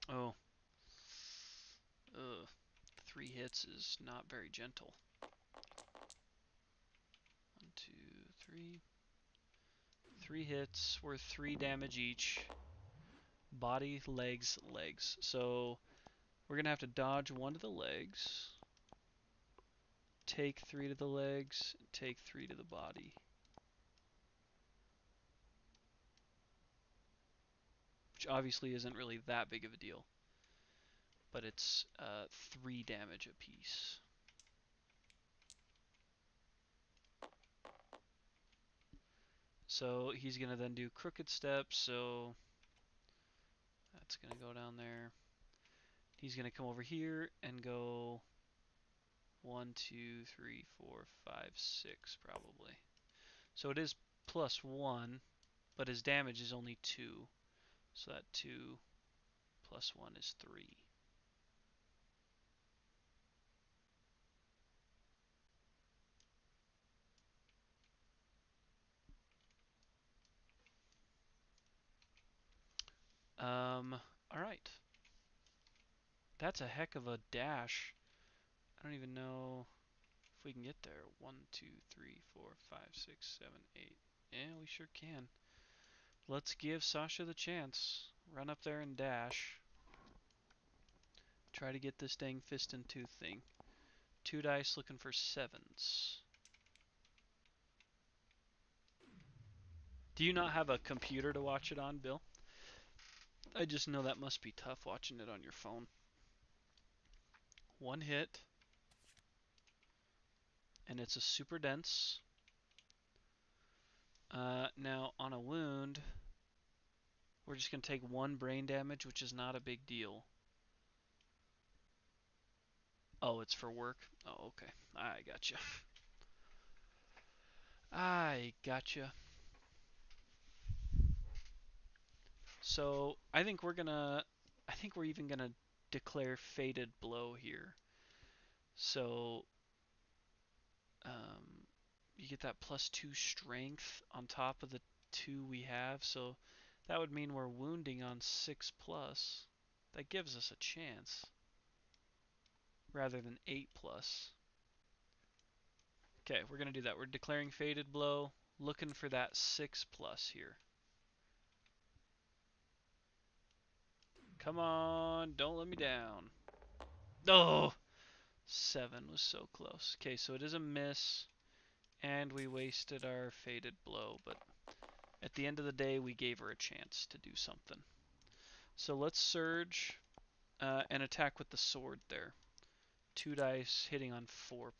Oh. Ugh. 3 hits is not very gentle. 1, 2, 3. 3 hits worth 3 damage each. Body, legs, legs. So we're going to have to dodge 1 to the legs, take 3 to the legs, take 3 to the body. Which obviously isn't really that big of a deal. But it's 3 damage apiece. So he's going to then do crooked steps, so that's going to go down there. He's going to come over here and go 1, 2, 3, 4, 5, 6 probably. So it is +1, but his damage is only 2. So that 2 plus 1 is 3. Alright. That's a heck of a dash. I don't even know if we can get there. 1, 2, 3, 4, 5, 6, 7, 8. Yeah, we sure can. Let's give Sasha the chance. Run up there and dash. Try to get this dang fist and tooth thing. 2 dice looking for 7s. Do you not have a computer to watch it on, Bill? I just know that must be tough watching it on your phone. 1 hit. And it's a super dense. Now, on a wound, we're just going to take 1 brain damage, which is not a big deal. Oh, it's for work? Oh, okay. I gotcha. I gotcha. So, I think we're even gonna declare Fated Blow here. So, um, you get that +2 strength on top of the 2 we have, so that would mean we're wounding on 6+. That gives us a chance rather than 8+. Okay, we're going to do that. We're declaring Fated Blow, looking for that 6+ here. Come on, don't let me down. Oh! 7 was so close. Okay, so it is a miss, and we wasted our Fated Blow, but at the end of the day, we gave her a chance to do something. So let's Surge and attack with the sword there. 2 dice hitting on 4+.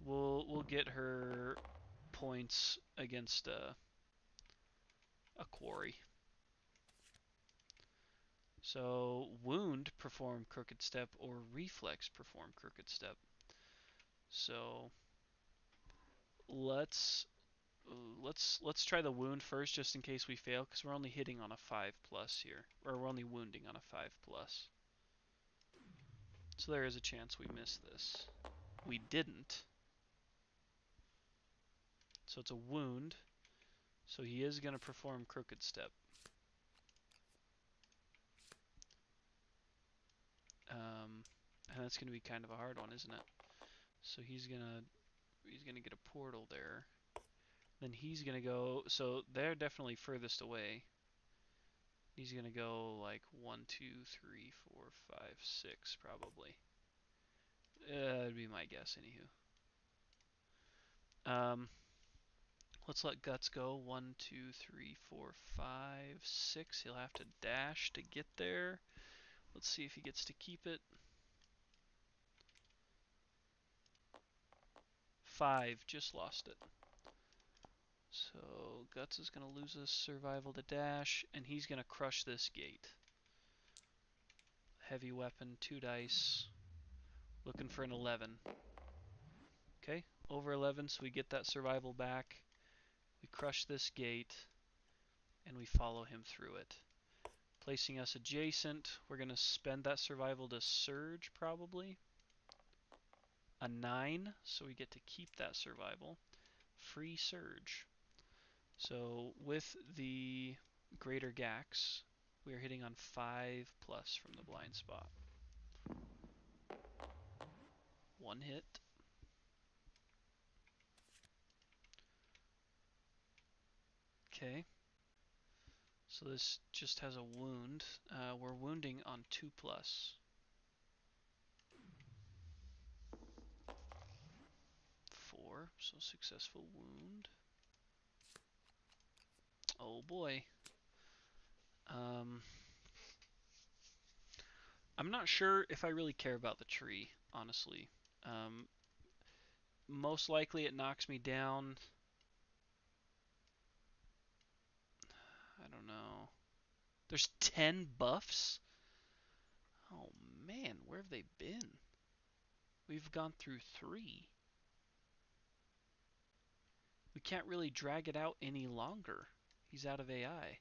We'll get her points against a quarry. So Wound, perform Crooked Step, or Reflex, perform Crooked Step. So let's try the wound first, just in case we fail, because we're only hitting on a 5+ here, or we're only wounding on a 5+. So there is a chance we miss this. We didn't. So it's a wound. So he is going to perform Crooked Step. And that's going to be kind of a hard one, isn't it? So he's gonna get a portal there. Then he's gonna go. So they're definitely furthest away. He's gonna go like 1, 2, 3, 4, 5, 6 probably. It'd be my guess, anywho. Let's let Guts go. 1, 2, 3, 4, 5, 6. He'll have to dash to get there. Let's see if he gets to keep it. 5, just lost it. So Guts is going to lose his survival to dash, and he's going to crush this gate. Heavy weapon, 2 dice. Looking for an 11. Okay, over 11, so we get that survival back. We crush this gate, and we follow him through it. Placing us adjacent, we're going to spend that survival to surge, probably. A 9, so we get to keep that survival. Free surge. So with the greater Gax, we are hitting on 5 plus from the blind spot. 1 hit. Okay. So this just has a wound. We're wounding on 2 plus. 4, so successful wound. Oh boy. I'm not sure if I really care about the tree, honestly. Um, Most likely it knocks me down. I don't know. There's 10 buffs? Oh man, where have they been? We've gone through 3. We can't really drag it out any longer. He's out of AI.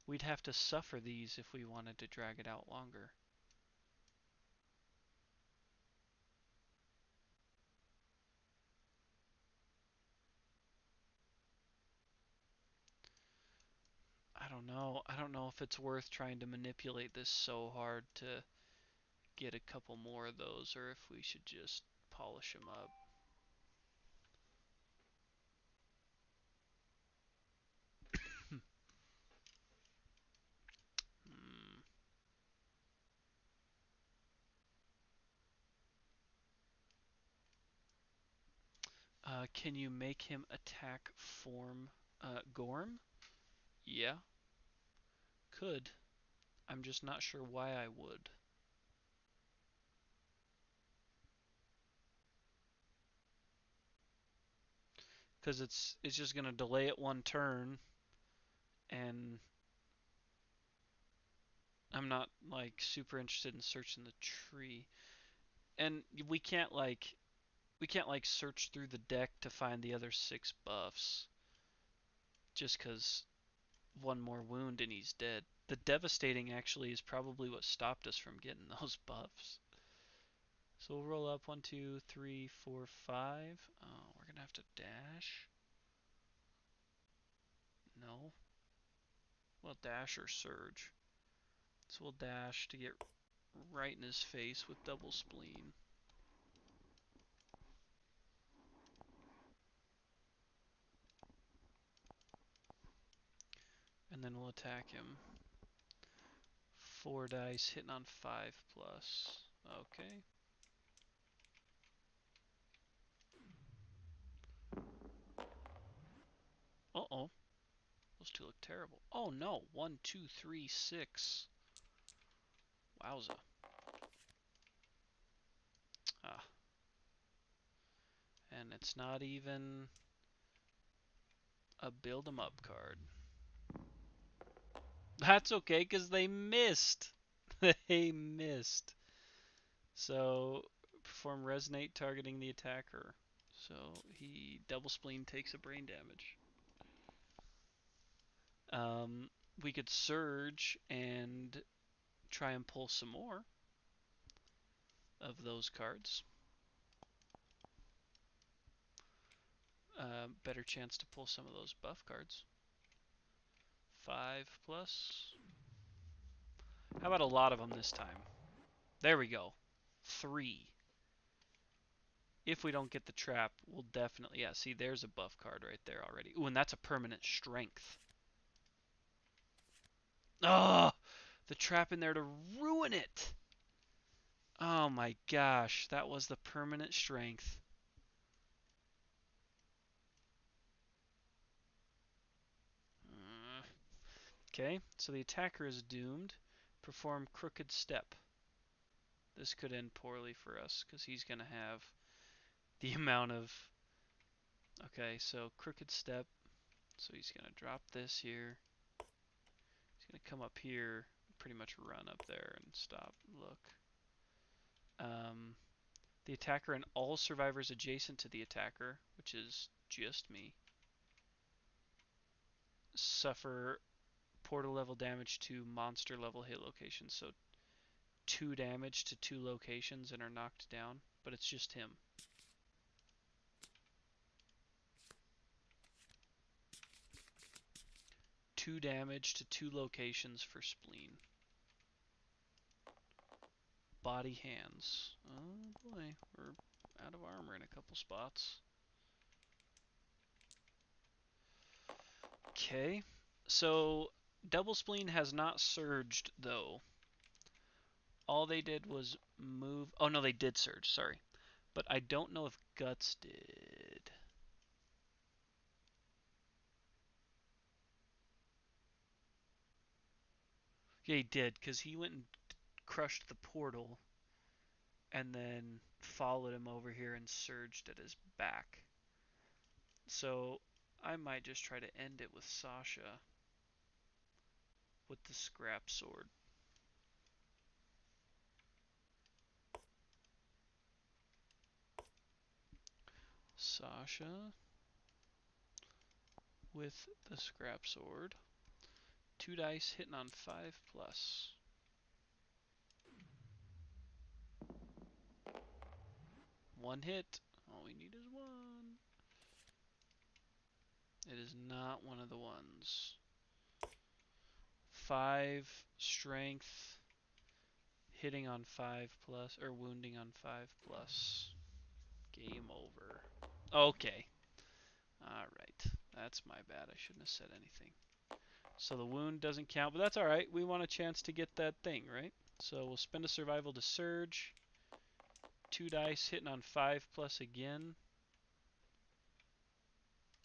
We'd have to suffer these if we wanted to drag it out longer. I don't know. I don't know if it's worth trying to manipulate this so hard to get a couple more of those, or if we should just polish them up. Hmm. Can you make him attack form Gorm? Yeah, could. I'm just not sure why I would. Because it's just gonna delay it 1 turn, and I'm not like super interested in searching the tree. And we can't like search through the deck to find the other 6 buffs just because 1 more wound and he's dead. The devastating actually is probably what stopped us from getting those buffs. So we'll roll up 1, 2, 3, 4, 5. Oh, we're gonna have to dash. No. Well, dash or surge. So we'll dash to get right in his face with double spleen. And then we'll attack him. 4 dice, hitting on 5 plus. Okay. Uh-oh. Those two look terrible. Oh no. 1, 2, 3, 6. Wowza. Ah. And it's not even a build 'em up card. That's okay, because they missed. They missed. So, perform resonate targeting the attacker. So, he double spleen takes a brain damage. Um, we could surge and try and pull some more of those cards. Better chance to pull some of those buff cards. 5 plus. How about a lot of them this time? There we go. 3. If we don't get the trap, we'll definitely... Yeah, see, there's a buff card right there already. Ooh, and that's a permanent strength. Oh, the trap in there to ruin it. Oh my gosh, that was the permanent strength. Okay, so the attacker is doomed. Perform crooked step. This could end poorly for us because he's going to have the amount of. Okay, so crooked step. So he's going to drop this here. He's going to come up here, pretty much run up there and stop. Look. The attacker and all survivors adjacent to the attacker, which is just me, suffer portal level damage to monster level hit locations. So 2 damage to 2 locations and are knocked down, but it's just him. Two damage to 2 locations for spleen. Body hands. Oh boy, we're out of armor in a couple spots. Okay, so double spleen has not surged though. All they did was move. Oh no, they did surge. Sorry, but I don't know if guts did. Yeah, he did because he went and crushed the portal and then followed him over here and surged at his back. So I might just try to end it with Sasha with the scrap sword. Sasha with the scrap sword. 2 dice hitting on 5 plus. One hit. All we need is one. It is not one of the ones. 5 strength, hitting on 5 plus, or wounding on 5 plus. Game over. Okay. Alright. That's my bad. I shouldn't have said anything. So the wound doesn't count, but that's alright. We want a chance to get that thing, right? So we'll spend a survival to surge. 2 dice hitting on 5 plus again.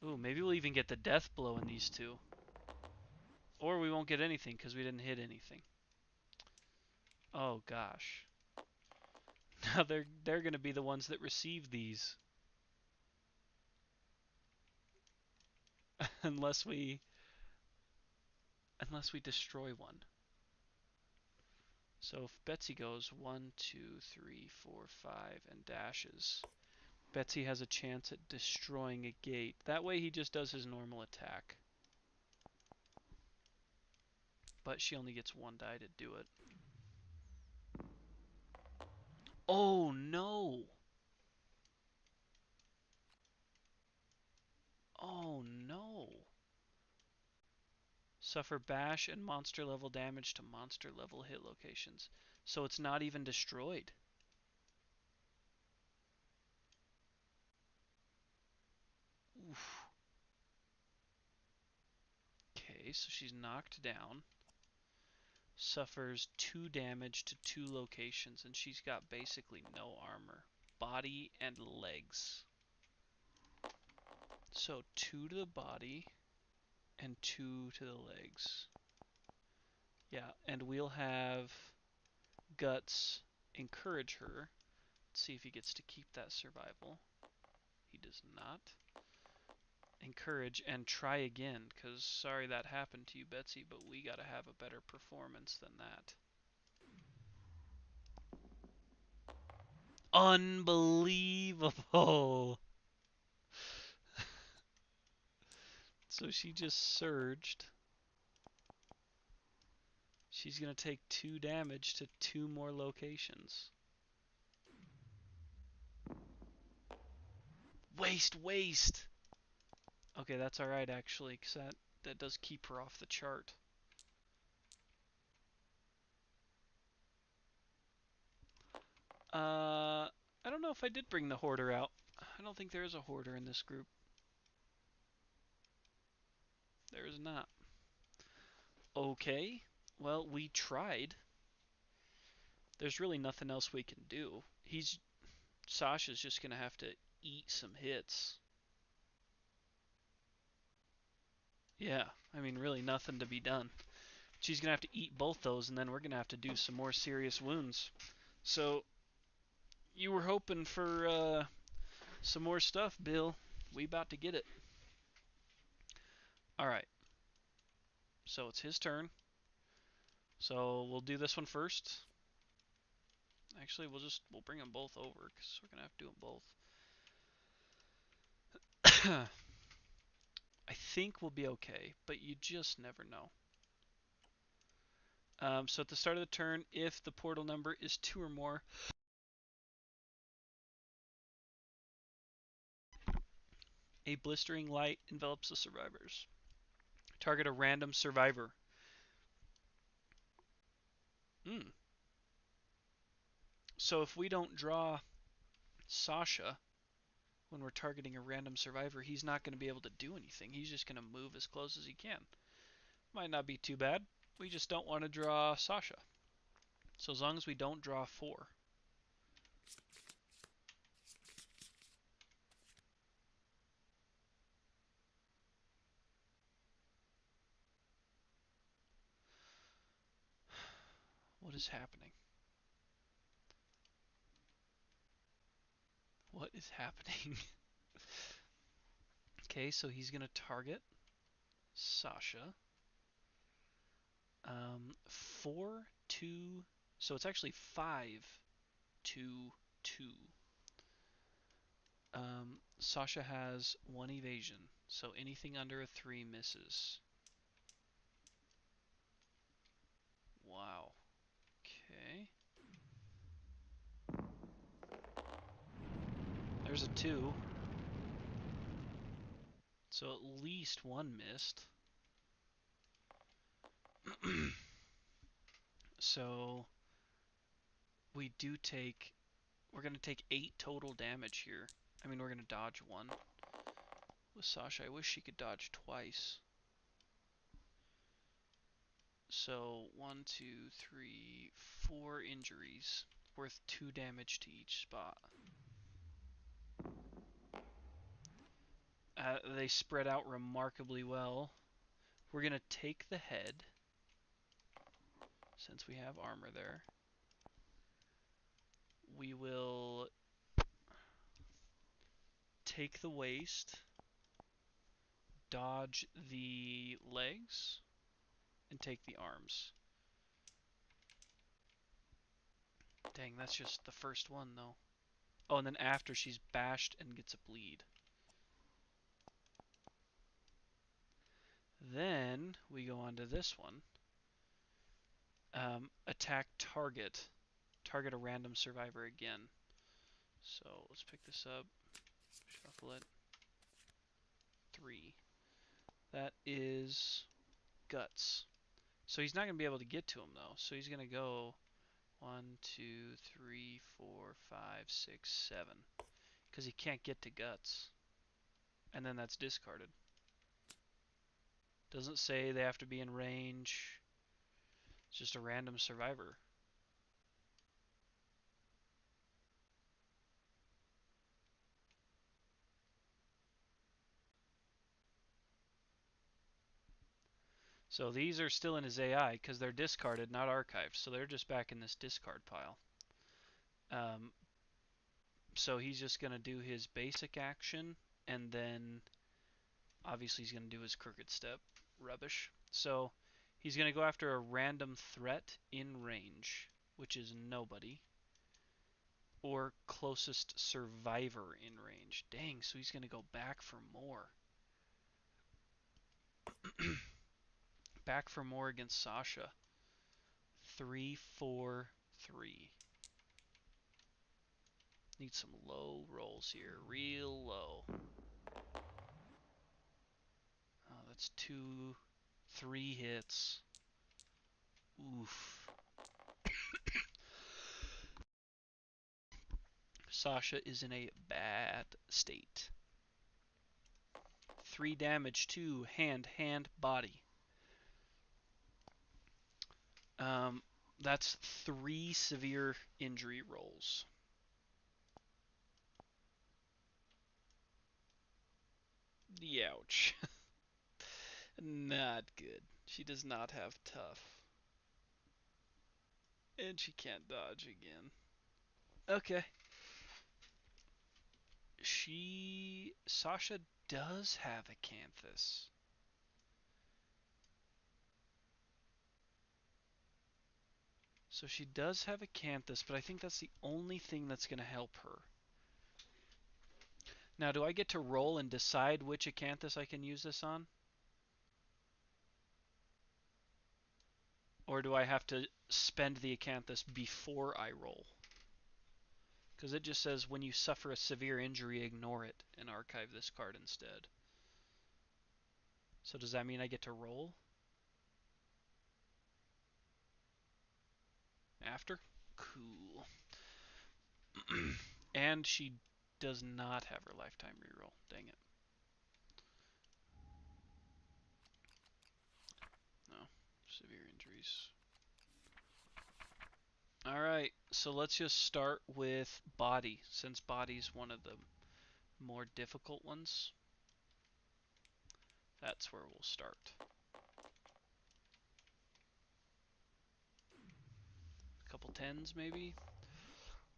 Ooh, maybe we'll even get the death blow in these two. Or we won't get anything because we didn't hit anything. Oh gosh. Now they're going to be the ones that receive these. unless we destroy one. So if Betsy goes 1, 2, 3, 4, 5 and dashes, Betsy has a chance at destroying a gate. That way he just does his normal attack. But she only gets 1 die to do it. Oh no! Oh no! Suffer bash and monster level damage to monster level hit locations. So it's not even destroyed. Oof. Okay, so she's knocked down. Suffers 2 damage to 2 locations, and she's got basically no armor. Body and legs. So 2 to the body and 2 to the legs. Yeah, and we'll have Guts encourage her. Let's see if he gets to keep that survival. He does not. Encourage and try again, because sorry that happened to you, Betsy, but we gotta have a better performance than that. Unbelievable! So she just surged. She's going to take 2 damage to 2 more locations. Waste, waste! Okay, that's alright actually, because that does keep her off the chart. I don't know if I did bring the hoarder out. I don't think there is a hoarder in this group. There is not. Okay, well, we tried. there's really nothing else we can do. Sasha's just gonna have to eat some hits. Yeah, I mean, really nothing to be done. She's gonna have to eat both those, and then we're gonna have to do some more serious wounds. So you were hoping for some more stuff, Bill. We about to get it. All right. So it's his turn. So we'll do this one first. Actually, we'll bring them both over because we're gonna have to do them both. I think we'll be okay, but you just never know. So at the start of the turn, if the portal number is 2 or more, a blistering light envelops the survivors. Target a random survivor. Hmm. So if we don't draw Sasha when we're targeting a random survivor, he's not going to be able to do anything. He's just going to move as close as he can. Might not be too bad. We just don't want to draw Sasha. So as long as we don't draw 4. What is happening? What is happening? Okay, so he's going to target Sasha. 4, 2, so it's actually 5, 2, 2. Sasha has 1 evasion, so anything under a 3 misses. Wow. Okay. There's a 2. So at least 1 missed. So we do take, we're going to take 8 total damage here. I mean, we're going to dodge 1. With Sasha, I wish she could dodge twice. So 1, 2, 3, 4 injuries, worth 2 damage to each spot. They spread out remarkably well. We're going to take the head, since we have armor there. We will take the waist, dodge the legs, and take the arms. Dang, that's just the first one, though. Oh, and then after she's bashed and gets a bleed. Then we go on to this one. Attack target. Target a random survivor again. So let's pick this up. Shuffle it. 3. That is guts. So he's not going to be able to get to him, though. So he's going to go 1, 2, 3, 4, 5, 6, 7. Because he can't get to guts. And then that's discarded. Doesn't say they have to be in range. It's just a random survivor. So these are still in his AI because they're discarded, not archived. So they're just back in this discard pile. So he's just going to do his basic action, and then obviously he's going to do his crooked step. Rubbish. So he's going to go after a random threat in range, which is nobody, or closest survivor in range. Dang, so he's going to go back for more. Back for more against Sasha. 3, 4, 3. Need some low rolls here. Real low. Oh, that's 2, 3 hits. Oof. Sasha is in a bad state. 3 damage to hand, body. That's 3 severe injury rolls. Ouch. Not good. She does not have tough. And she can't dodge again. Okay. Sasha does have Acanthus. So she does have Acanthus, but I think that's the only thing that's going to help her. Now, do I get to roll and decide which Acanthus I can use this on? Or do I have to spend the Acanthus before I roll? Because it just says when you suffer a severe injury, ignore it and archive this card instead. So does that mean I get to roll after? Cool. And she does not have her lifetime reroll. Dang it. No. Severe injuries. Alright, so let's just start with body, since body's one of the more difficult ones. That's where we'll start. A couple tens, maybe?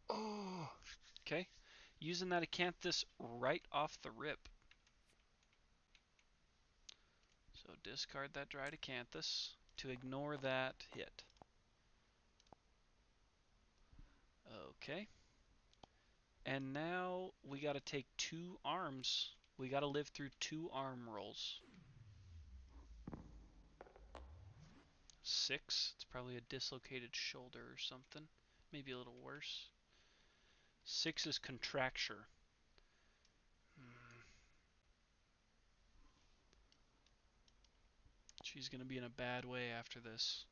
Oh! Okay. Using that Acanthus right off the rip. So discard that dried Acanthus to ignore that hit. Okay. And now we gotta take 2 arms. We gotta live through 2 arm rolls. 6. It's probably a dislocated shoulder or something. Maybe a little worse. 6 is contracture. She's gonna be in a bad way after this.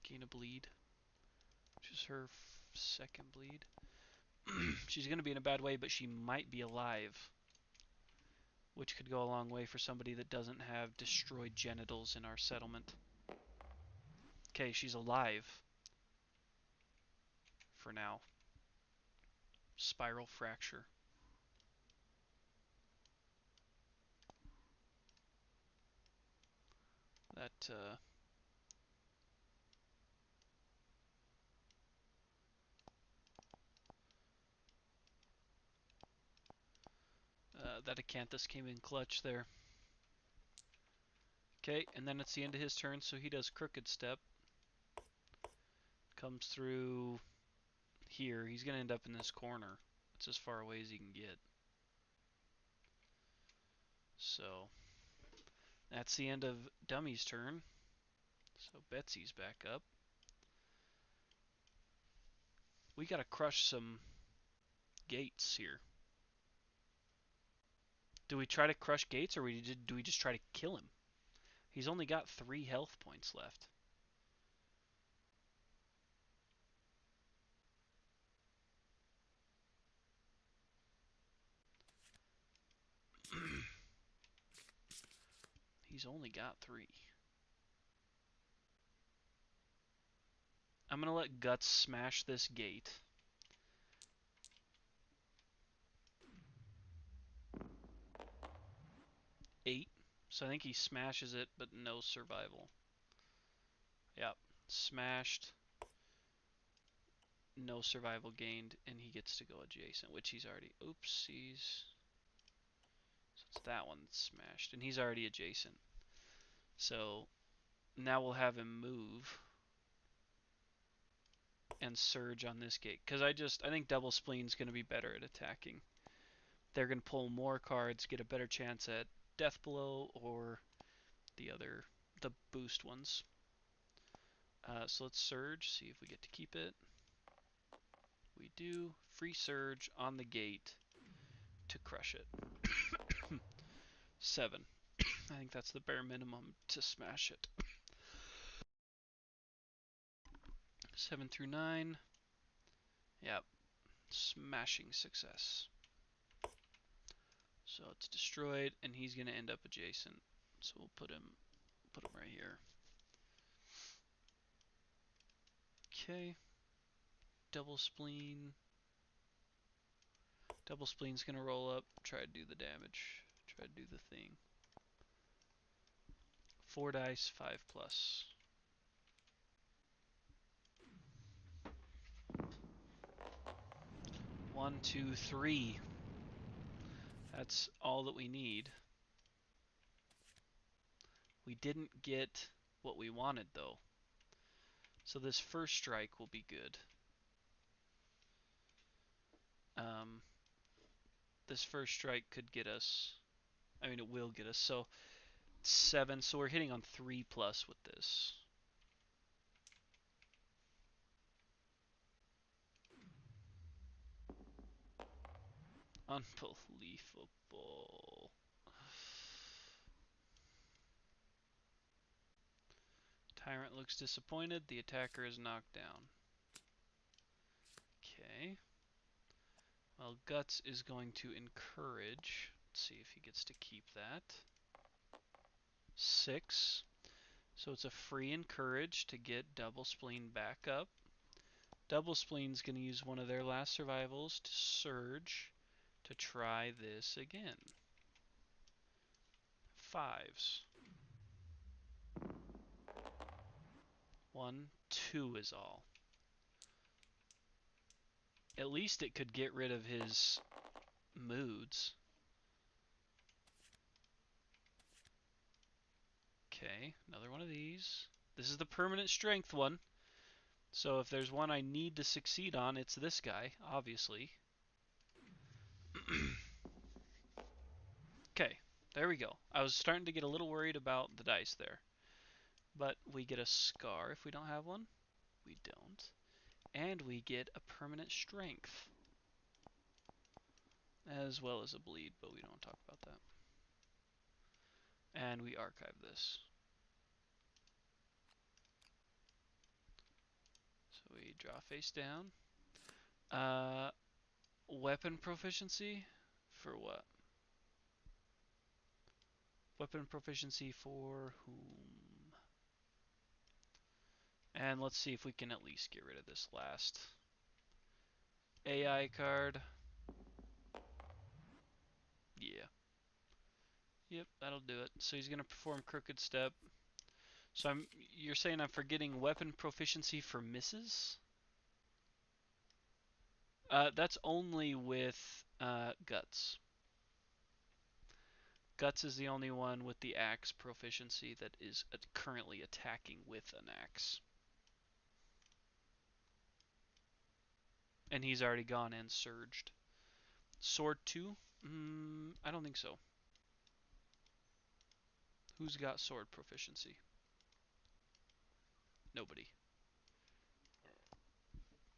Gain a bleed, which is her second bleed. She's gonna be in a bad way, but she might be alive, which could go a long way for somebody that doesn't have destroyed genitals in our settlement. Okay, she's alive for now. Spiral fracture. That Acanthus came in clutch there. Okay, and then it's the end of his turn, so he does Crooked Step. Comes through here. He's going to end up in this corner. It's as far away as he can get. So, that's the end of Dummy's turn. So Betsy's back up. We got to crush some Gates here. Do we try to crush Gates, or do we just try to kill him? He's only got 3 health points left. He's only got 3. I'm going to let Guts smash this gate. 8. So I think he smashes it, but no survival. Yep. Smashed. No survival gained, and he gets to go adjacent, which he's already... Oopsies. So it's that one that's smashed, and he's already adjacent. So now we'll have him move and surge on this gate, because I think Double Spleen's going to be better at attacking. They're going to pull more cards, get a better chance at Death Blow or the boost ones. So let's surge, see if we get to keep it. We do. Free surge on the gate to crush it. 7. I think that's the bare minimum to smash it. 7 through 9. Yep. Smashing success. So it's destroyed, and he's gonna end up adjacent. So we'll put him right here. Okay. Double spleen. Double spleen's gonna roll up, try to do the damage, try to do the thing. 4 dice, 5 plus. 1, 2, 3. That's all that we need. We didn't get what we wanted though. So this first strike will be good. This first strike could get us, I mean it will get us, so 7, so we're hitting on 3 plus with this. Unbelievable. Tyrant looks disappointed, the attacker is knocked down. Okay. Well, Guts is going to encourage. Let's see if he gets to keep that. 6. So it's a free encourage to get Double Spleen back up. Double Spleen's going to use one of their last survivals to surge to try this again. 5s. 1, 2 is all. At least it could get rid of his moods. Okay, another one of these. This is the permanent strength one. So if there's one I need to succeed on, it's this guy, obviously. Okay, there we go. I was starting to get a little worried about the dice there. But we get a scar if we don't have one. We don't. And we get a permanent strength. As well as a bleed, but we don't talk about that. And we archive this. So we draw face down. Weapon proficiency? For what? Weapon proficiency for whom? And let's see if we can at least get rid of this last AI card. Yeah. Yep, that'll do it. So he's going to perform Crooked Step. So you're saying I'm forgetting weapon proficiency for misses? That's only with Guts. Guts is the only one with the axe proficiency that is currently attacking with an axe. And he's already gone and surged. Sword 2? I don't think so. Who's got sword proficiency? Nobody.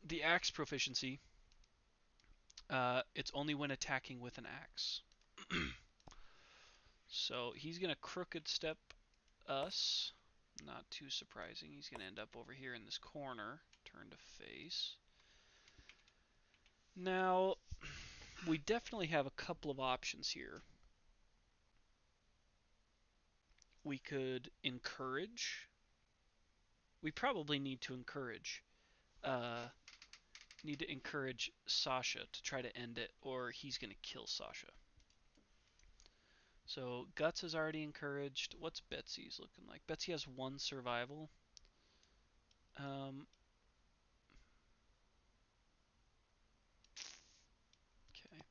The axe proficiency, it's only when attacking with an axe. So he's going to crooked step us. Not too surprising. He's going to end up over here in this corner, turn to face. Now, we definitely have a couple of options here. We could encourage. We probably need to encourage. Need to encourage Sasha to try to end it, or he's going to kill Sasha. So Guts is already encouraged. What's Betsy's looking like? Betsy has 1 survival. Okay.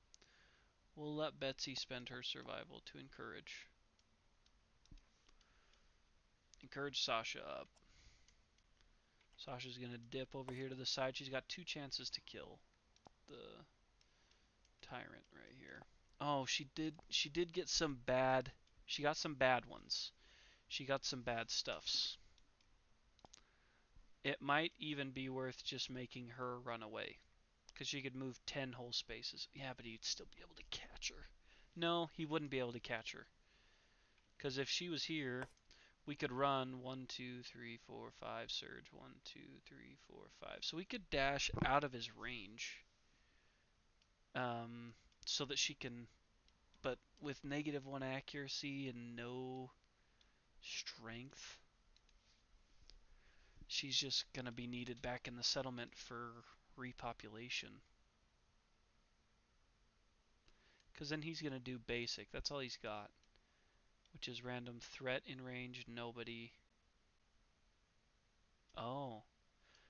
We'll let Betsy spend her survival to encourage. Encourage Sasha up. Sasha's gonna dip over here to the side. She's got 2 chances to kill the Tyrant right here. Oh, she did get some bad. She got some bad ones. She got some bad stuffs. It might even be worth just making her run away. Because she could move 10 whole spaces. Yeah, but he'd still be able to catch her. No, he wouldn't be able to catch her. Because if she was here, we could run 1, 2, 3, 4, 5, surge 1, 2, 3, 4, 5. So we could dash out of his range, so that she can but with -1 accuracy and no strength, she's just gonna be needed back in the settlement for repopulation. Because then he's gonna do basic. That's all he's got, which is random threat in range, nobody. Oh,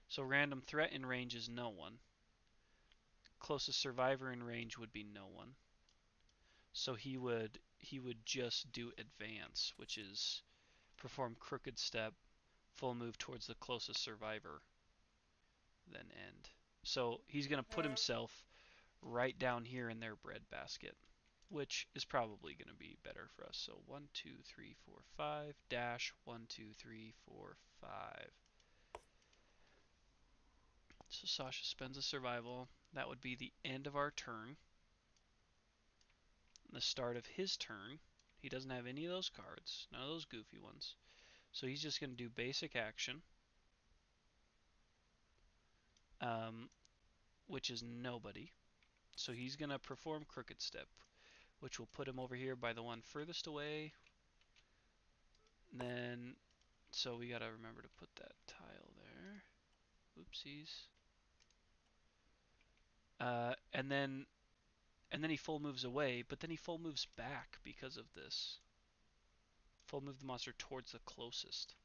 so random threat in range is no one. Closest survivor in range would be no one. So he would just do advance, which is perform crooked step, full move towards the closest survivor, then end. So he's going to put himself right down here in their breadbasket, which is probably going to be better for us. So 1, 2, 3, 4, 5, dash 1, 2, 3, 4, 5. So Sasha spends a survival. That would be the end of our turn. The start of his turn. He doesn't have any of those cards, none of those goofy ones. So he's just going to do basic action, which is nobody. So he's going to perform crooked step, which will put him over here by the one furthest away. Then, so we got to remember to put that tile there. Oopsies. And then he full moves away, but then he full moves back because of this. Full move the monster towards the closest.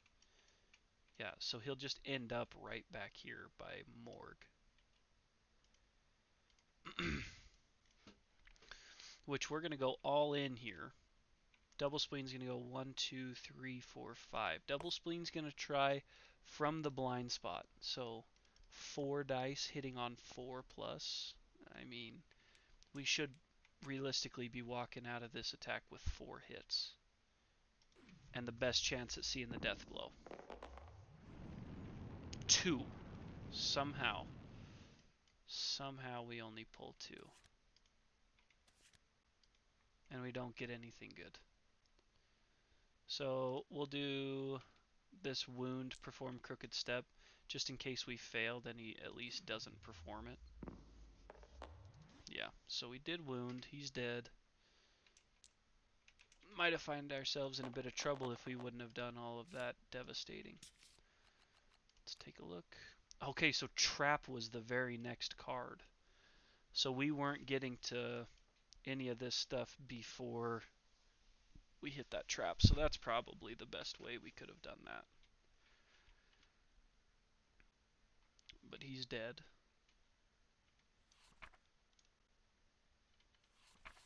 Yeah, so he'll just end up right back here by Morgue. Which we're going to go all in here. Double Spleen's going to go 1, 2, 3, 4, 5. Double Spleen's going to try from the blind spot. So 4 dice hitting on 4 plus. I mean, we should realistically be walking out of this attack with 4 hits. And the best chance at seeing the death blow. 2. Somehow. Somehow we only pull 2. And we don't get anything good. So we'll do this wound, perform crooked step, just in case we fail, then he at least doesn't perform it. Yeah, so we did wound, he's dead. Might have found ourselves in a bit of trouble if we wouldn't have done all of that devastating. Let's take a look. Okay, so trap was the very next card. So we weren't getting to any of this stuff before we hit that trap, so that's probably the best way we could have done that. But he's dead. I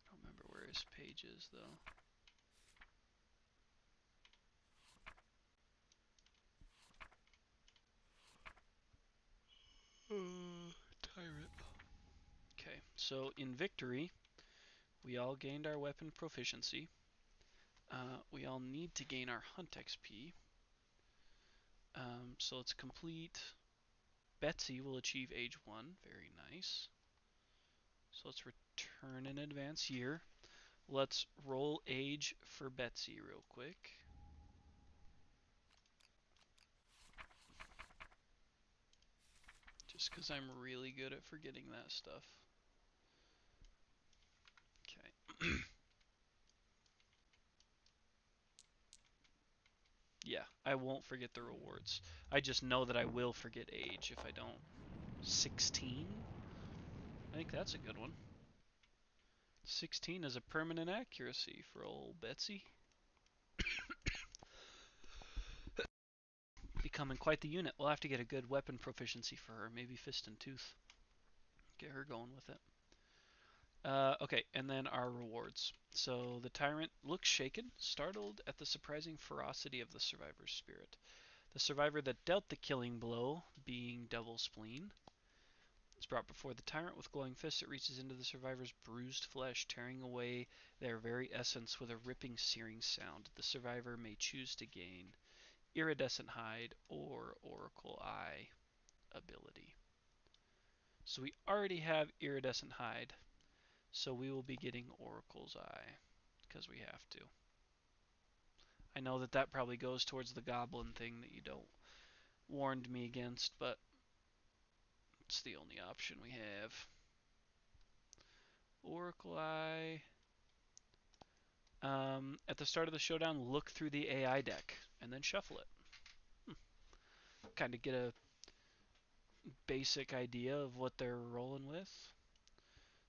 don't remember where his page is, though. Tyrant. Okay, so in victory, we all gained our weapon proficiency. We all need to gain our hunt XP. So let's complete. Betsy will achieve age 1. Very nice. So let's return an advance year. Let's roll age for Betsy real quick. Just because I'm really good at forgetting that stuff. Okay. Yeah, I won't forget the rewards. I just know that I will forget age if I don't. 16? I think that's a good one. 16 is a permanent accuracy for old Betsy. Becoming quite the unit. We'll have to get a good weapon proficiency for her. Maybe Fist and Tooth. Get her going with it. Okay, and then our rewards. So the Tyrant looks shaken, startled at the surprising ferocity of the survivor's spirit. The survivor that dealt the killing blow, being Double Spleen, is brought before the Tyrant with glowing fists. It reaches into the survivor's bruised flesh, tearing away their very essence with a ripping, searing sound. The survivor may choose to gain Iridescent Hide or Oracle Eye ability. So we already have Iridescent Hide, so we will be getting Oracle's Eye, because we have to. I know that that probably goes towards the Goblin thing that you don't warned me against, but it's the only option we have. Oracle Eye. At the start of the showdown, look through the AI deck and then shuffle it. Kind of get a basic idea of what they're rolling with.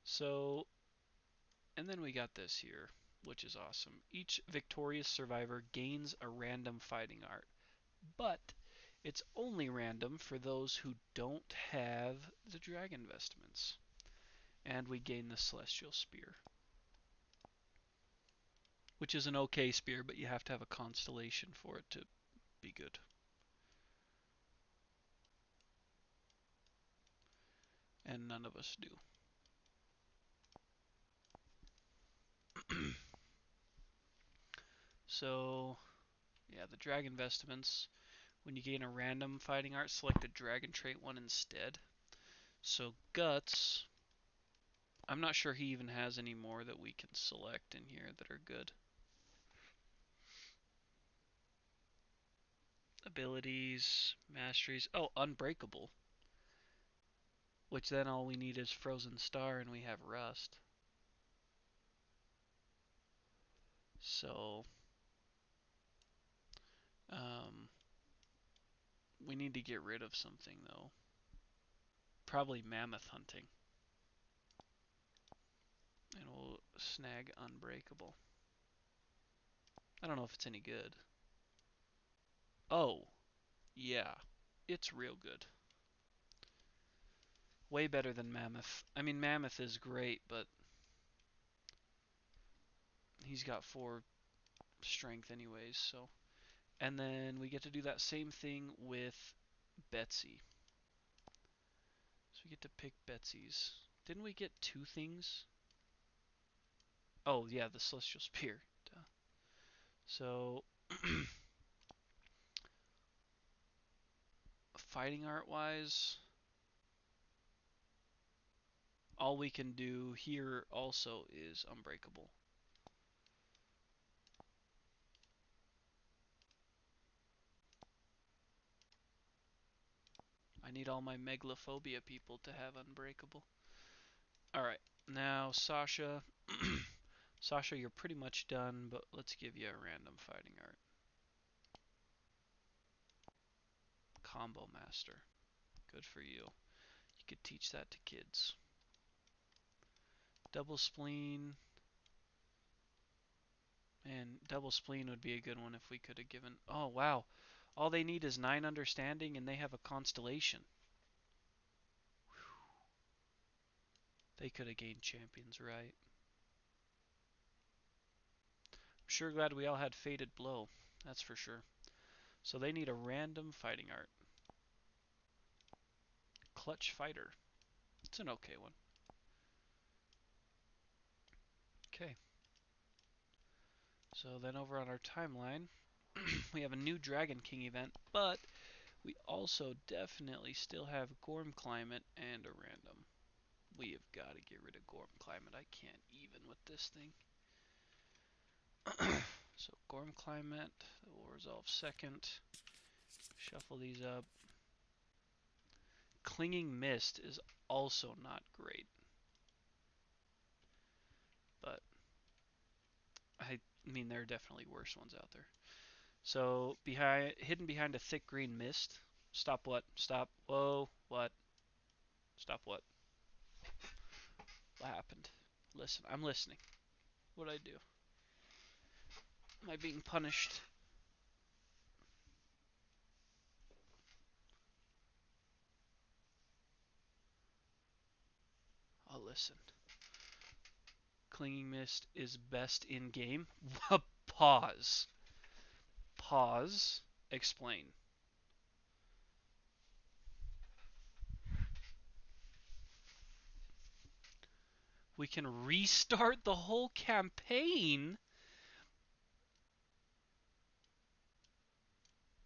So, and then we got this here, which is awesome. Each victorious survivor gains a random fighting art, but it's only random for those who don't have the dragon vestments. And we gain the celestial spear, which is an okay spear, but you have to have a constellation for it to be good. And none of us do. So, yeah, the dragon vestments. When you gain a random fighting art, select a dragon trait one instead. So guts, I'm not sure he even has any more that we can select in here that are good. Abilities, masteries. Oh, unbreakable. Which then all we need is frozen star and we have rust. So, um, we need to get rid of something though. Probably mammoth hunting. And we'll snag unbreakable. I don't know if it's any good. Oh, yeah. It's real good. Way better than mammoth. I mean, mammoth is great, but he's got 4 strength anyways, so. And then we get to do that same thing with Betsy. So we get to pick Betsy's. Didn't we get 2 things? Oh, yeah, the Celestial Spear. Duh. So, fighting art wise, all we can do here also is Unbreakable. I need all my Megalophobia people to have Unbreakable. Alright, now Sasha. Sasha, you're pretty much done, but let's give you a random fighting art. Combo Master. Good for you. You could teach that to kids. Double Spleen. Man, Double Spleen would be a good one if we could have given... Oh, wow. All they need is 9 understanding and they have a constellation. They could have gained champions, right? I'm sure glad we all had Fated Blow. That's for sure. So they need a random fighting art. Clutch Fighter. It's an okay one. Okay. So then over on our timeline, we have a new Dragon King event, but we also definitely still have Gorm Climate and a random. We have got to get rid of Gorm Climate. I can't even with this thing. So Gorm Climate, we'll resolve second. Shuffle these up. Clinging Mist is also not great, but I mean there are definitely worse ones out there. So hidden behind a thick green mist. Stop what? Stop. Whoa. What? Stop what? What happened? Listen. I'm listening. What'd I do? Am I being punished? I'll listen. Clinging Mist is best in game. Pause. Pause. Explain. We can restart the whole campaign?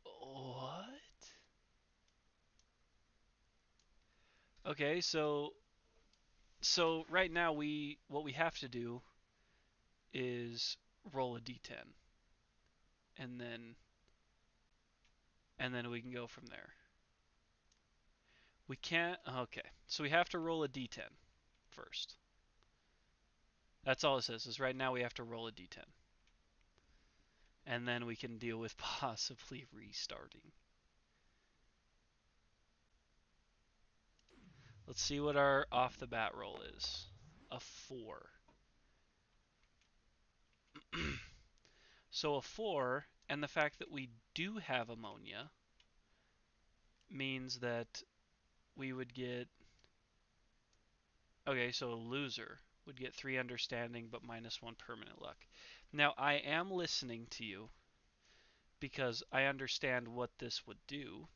What? Okay, so right now what we have to do is roll a d10 and then we can go from there. We can't. Okay, so we have to roll a d10 first. That's all it says. Is right now we have to roll a d10. and then we can deal with possibly restarting. Let's see what our off the bat roll is. A 4. So a 4, and the fact that we do have ammonia means that we would get. Okay, so a loser would get 3 understanding but minus 1 permanent luck. Now, I am listening to you because I understand what this would do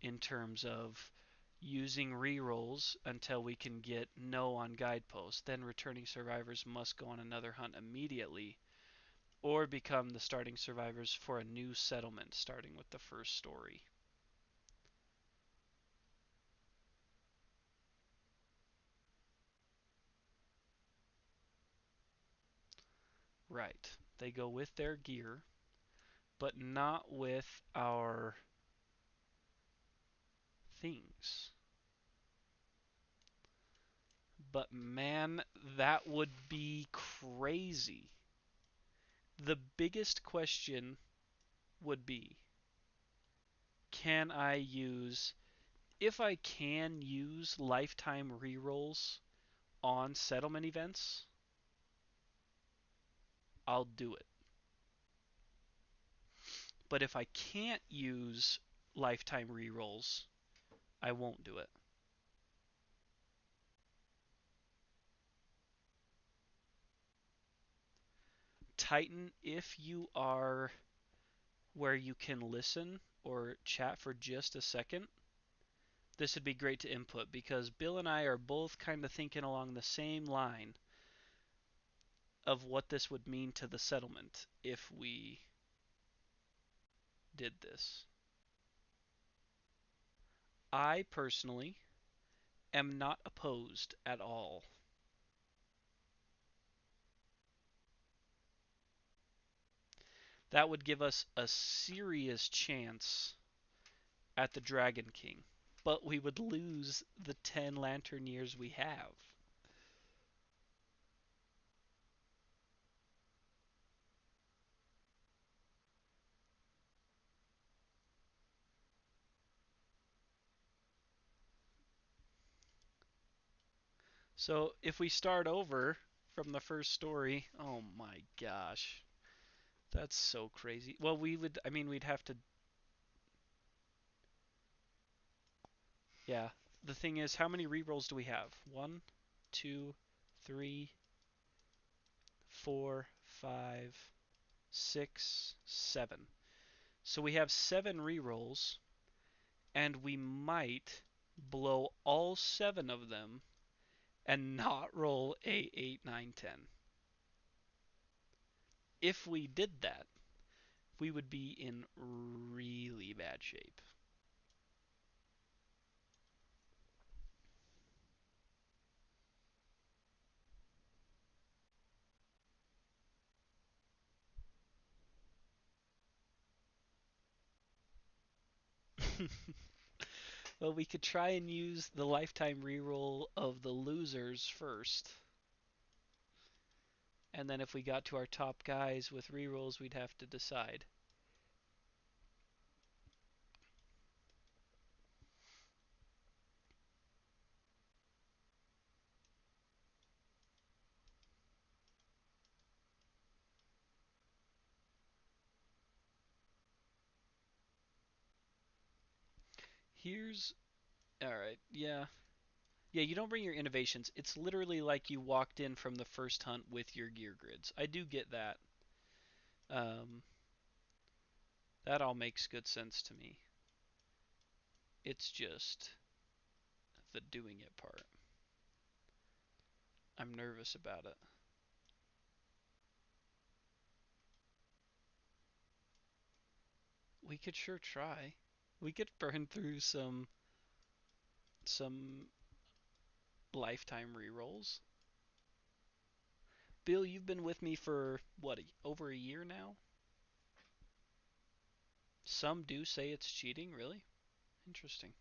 in terms of using rerolls until we can get no on guidepost. Then returning survivors must go on another hunt immediately or become the starting survivors for a new settlement starting with the first story. Right. They go with their gear, but not with our things. But man, that would be crazy. The biggest question would be, can I use, if I can use lifetime rerolls on settlement events, I'll do it. But if I can't use lifetime rerolls, I won't do it. Titan, if you are where you can listen or chat for just a second, this would be great to input because Bill and I are both kind of thinking along the same line of what this would mean to the settlement if we did this. I personally am not opposed at all. That would give us a serious chance at the Dragon King, but we would lose the 10 lantern years we have. So if we start over from the first story, oh my gosh, that's so crazy. Well, I mean, we'd have to, yeah. The thing is, how many rerolls do we have? One, two, three, 4, 5, 6, 7. So we have 7 rerolls, and we might blow all 7 of them and not roll a 8, 9, 10. If we did that, we would be in really bad shape. Well, we could try and use the lifetime reroll of the losers first. And then if we got to our top guys with rerolls, we'd have to decide. Here's Alright, yeah. Yeah, you don't bring your innovations. It's literally like you walked in from the first hunt with your gear grids. I do get that. Um, that all makes good sense to me. It's just the doing it part. I'm nervous about it. We could sure try. We could burn through some lifetime rerolls. Bill, you've been with me for what, over a year now? Some do say it's cheating, really? Interesting.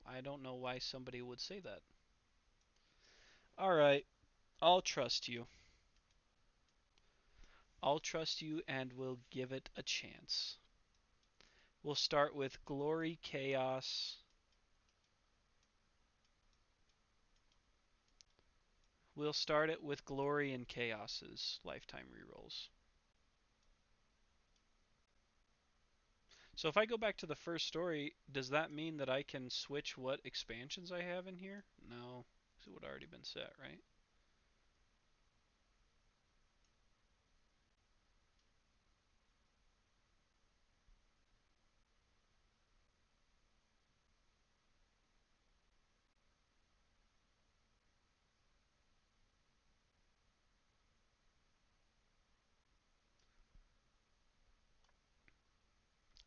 I don't know why somebody would say that. All right, I'll trust you. I'll trust you and we'll give it a chance. We'll start with Glory Chaos. We'll start it with Glory and Chaos's lifetime rerolls. So if I go back to the first story, does that mean that I can switch what expansions I have in here? No, because it would already been set, right?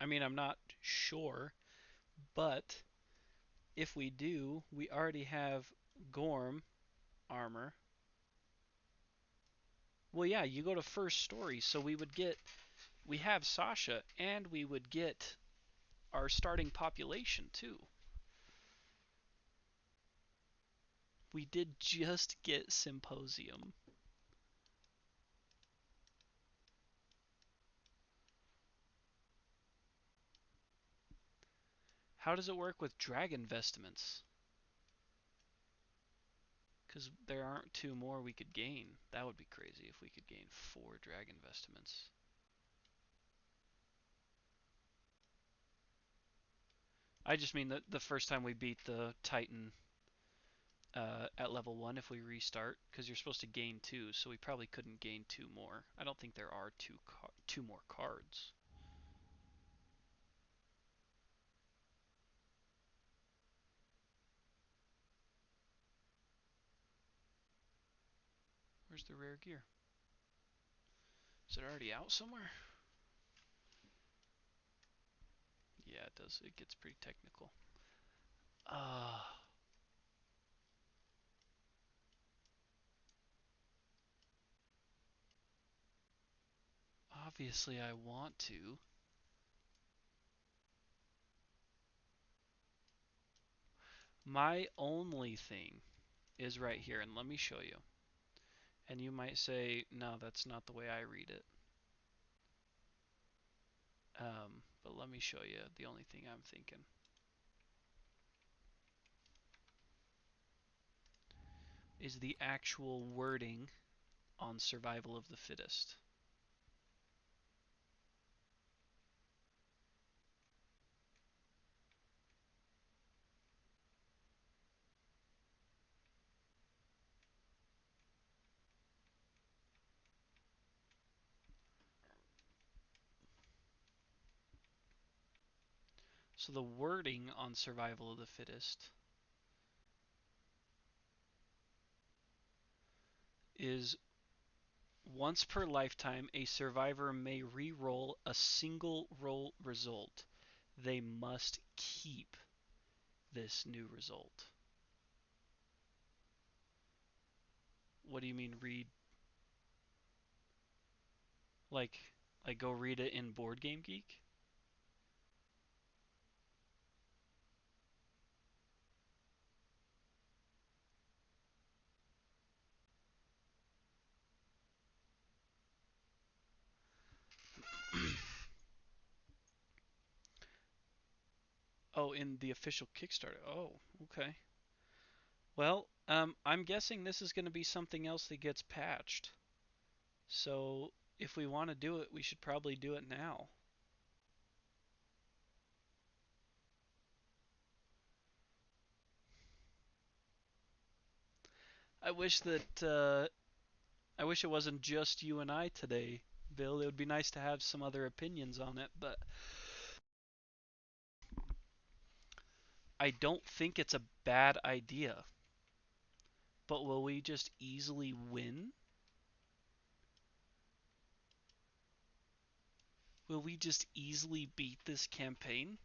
I mean, I'm not sure, but if we do, we already have Gorm armor. Well, yeah, you go to first story, so we have Sasha, and we would get our starting population too. We did just get Symposium. How does it work with Dragon Vestments? Because there aren't two more we could gain. That would be crazy if we could gain 4 Dragon Vestments. I just mean that the first time we beat the Titan at level 1 if we restart, because you're supposed to gain 2, so we probably couldn't gain 2 more. I don't think there are two more cards. Where's the rare gear? Is it already out somewhere? Yeah, it does. It gets pretty technical. Uh, Obviously I want to. My only thing is right here, and let me show you. And you might say, no, that's not the way I read it. But let me show you the only thing I'm thinking. Is the actual wording on survival of the fittest. So the wording on survival of the fittest is once per lifetime, a survivor may re-roll a single roll result. They must keep this new result. What do you mean read? Like, go read it in Board Game Geek? Oh, in the official Kickstarter. Oh, okay. Well, I'm guessing this is going to be something else that gets patched. So if we want to do it, we should probably do it now. I wish that I wish it wasn't just you and I today, Bill. It would be nice to have some other opinions on it, but I don't think it's a bad idea. But will we just easily win? Will we just easily beat this campaign?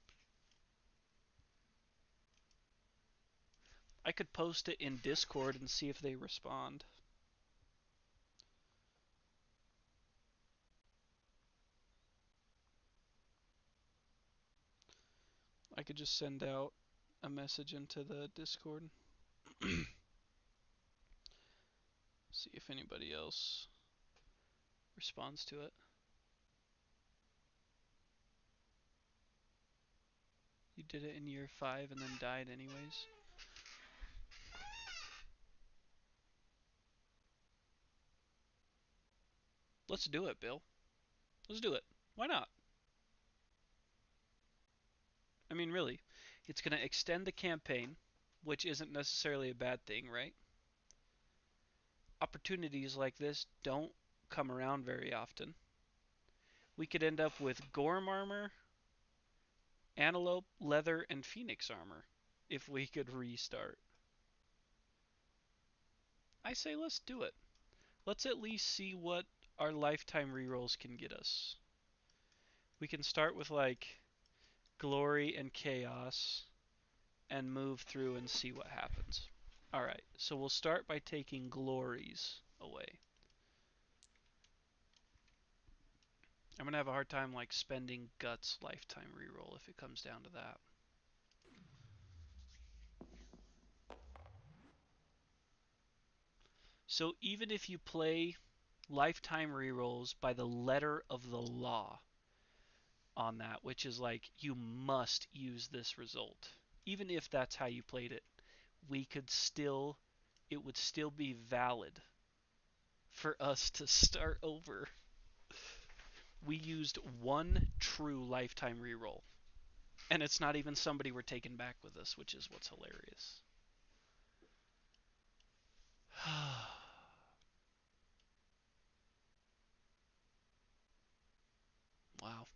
I could post it in Discord and see if they respond. I could just send out a message into the Discord. See if anybody else responds to it. You did it in year 5 and then died anyways. Let's do it, Bill. Let's do it. Why not? I mean, really, it's going to extend the campaign, which isn't necessarily a bad thing, right? Opportunities like this don't come around very often. We could end up with Gorm armor, Antelope, Leather, and Phoenix armor if we could restart. I say let's do it. Let's at least see what our lifetime rerolls can get us. We can start with like Glory and Chaos and move through and see what happens. Alright, so we'll start by taking Glories away. I'm gonna have a hard time like spending Guts lifetime reroll if it comes down to that. So even if you play lifetime rerolls by the letter of the law on that, which is like you must use this result, even if that's how you played it, it would still be valid for us to start over. We used one true lifetime reroll. And it's not even somebody we're taking back with us, which is what's hilarious. Wow.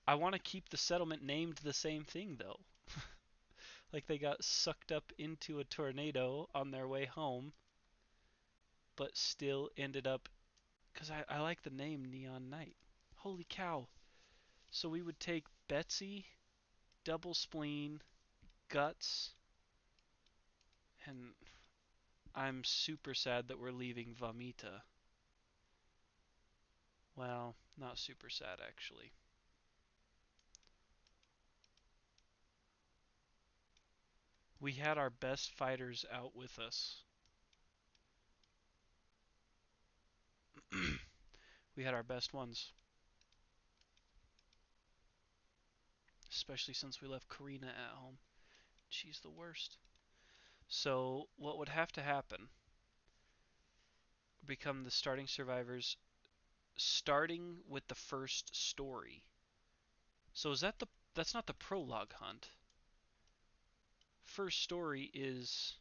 I want to keep the settlement named the same thing, though. Like they got sucked up into a tornado on their way home, but still ended up. Because I like the name Neon Knight. Holy cow. So we would take Betsy, Double Spleen, Guts, and I'm super sad that we're leaving Vamita. Well, not super sad actually. We had our best fighters out with us. We had our best ones. Especially since we left Karina at home. She's the worst. So what would have to happen? Become the starting survivors starting with the first story. So that's not the prologue hunt. First story is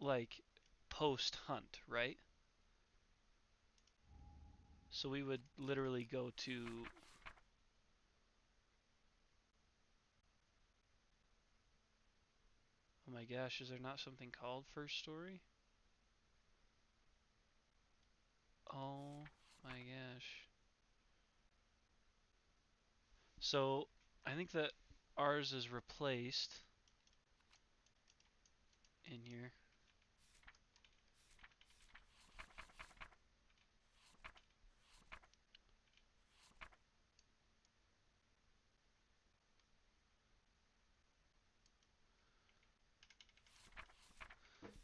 like post hunt, right? So we would literally go to oh my gosh, is there not something called first story? Oh my gosh. So I think that ours is replaced in here.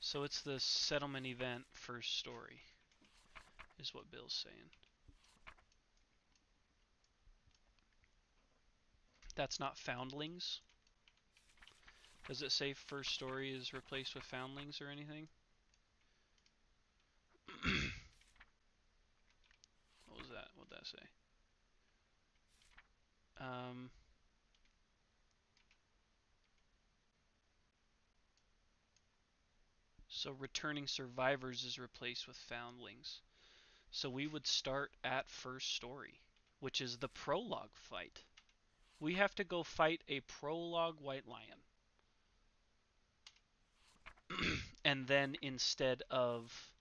So it's the settlement event first story, is what Bill's saying. That's not foundlings. Does it say first story is replaced with foundlings or anything? What was that? What'd that say? Um, so returning survivors is replaced with foundlings. So we would start at first story, which is the prologue fight. We have to go fight a prologue white lion. And then instead of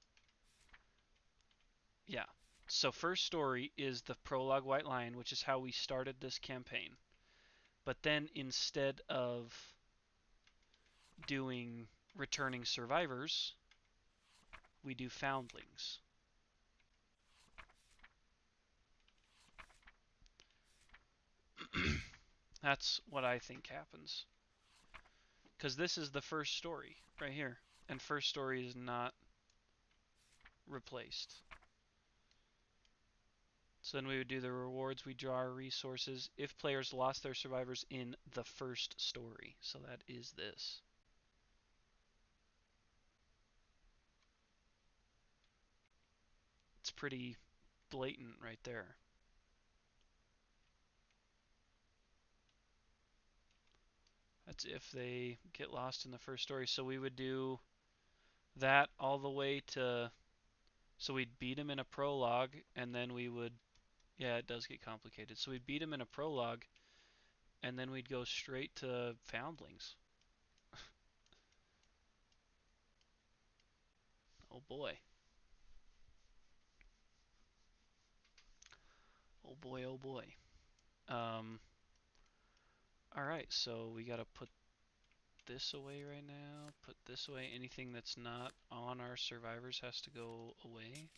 yeah. So first story is the prologue white lion, which is how we started this campaign. But then instead of doing returning survivors, we do foundlings. That's what I think happens. Because this is the first story right here. And first story is not replaced. So then we would do the rewards. We draw our resources if players lost their survivors in the first story. So that is this. It's pretty blatant right there. That's if they get lost in the first story. So we would do that all the way to. So we'd beat them in a prologue, and then we would. Yeah, it does get complicated. So we'd beat them in a prologue, and then we'd go straight to foundlings. Oh boy. Oh boy, oh boy. Um, alright, so we gotta put this away right now. Put this away. Anything that's not on our survivors has to go away.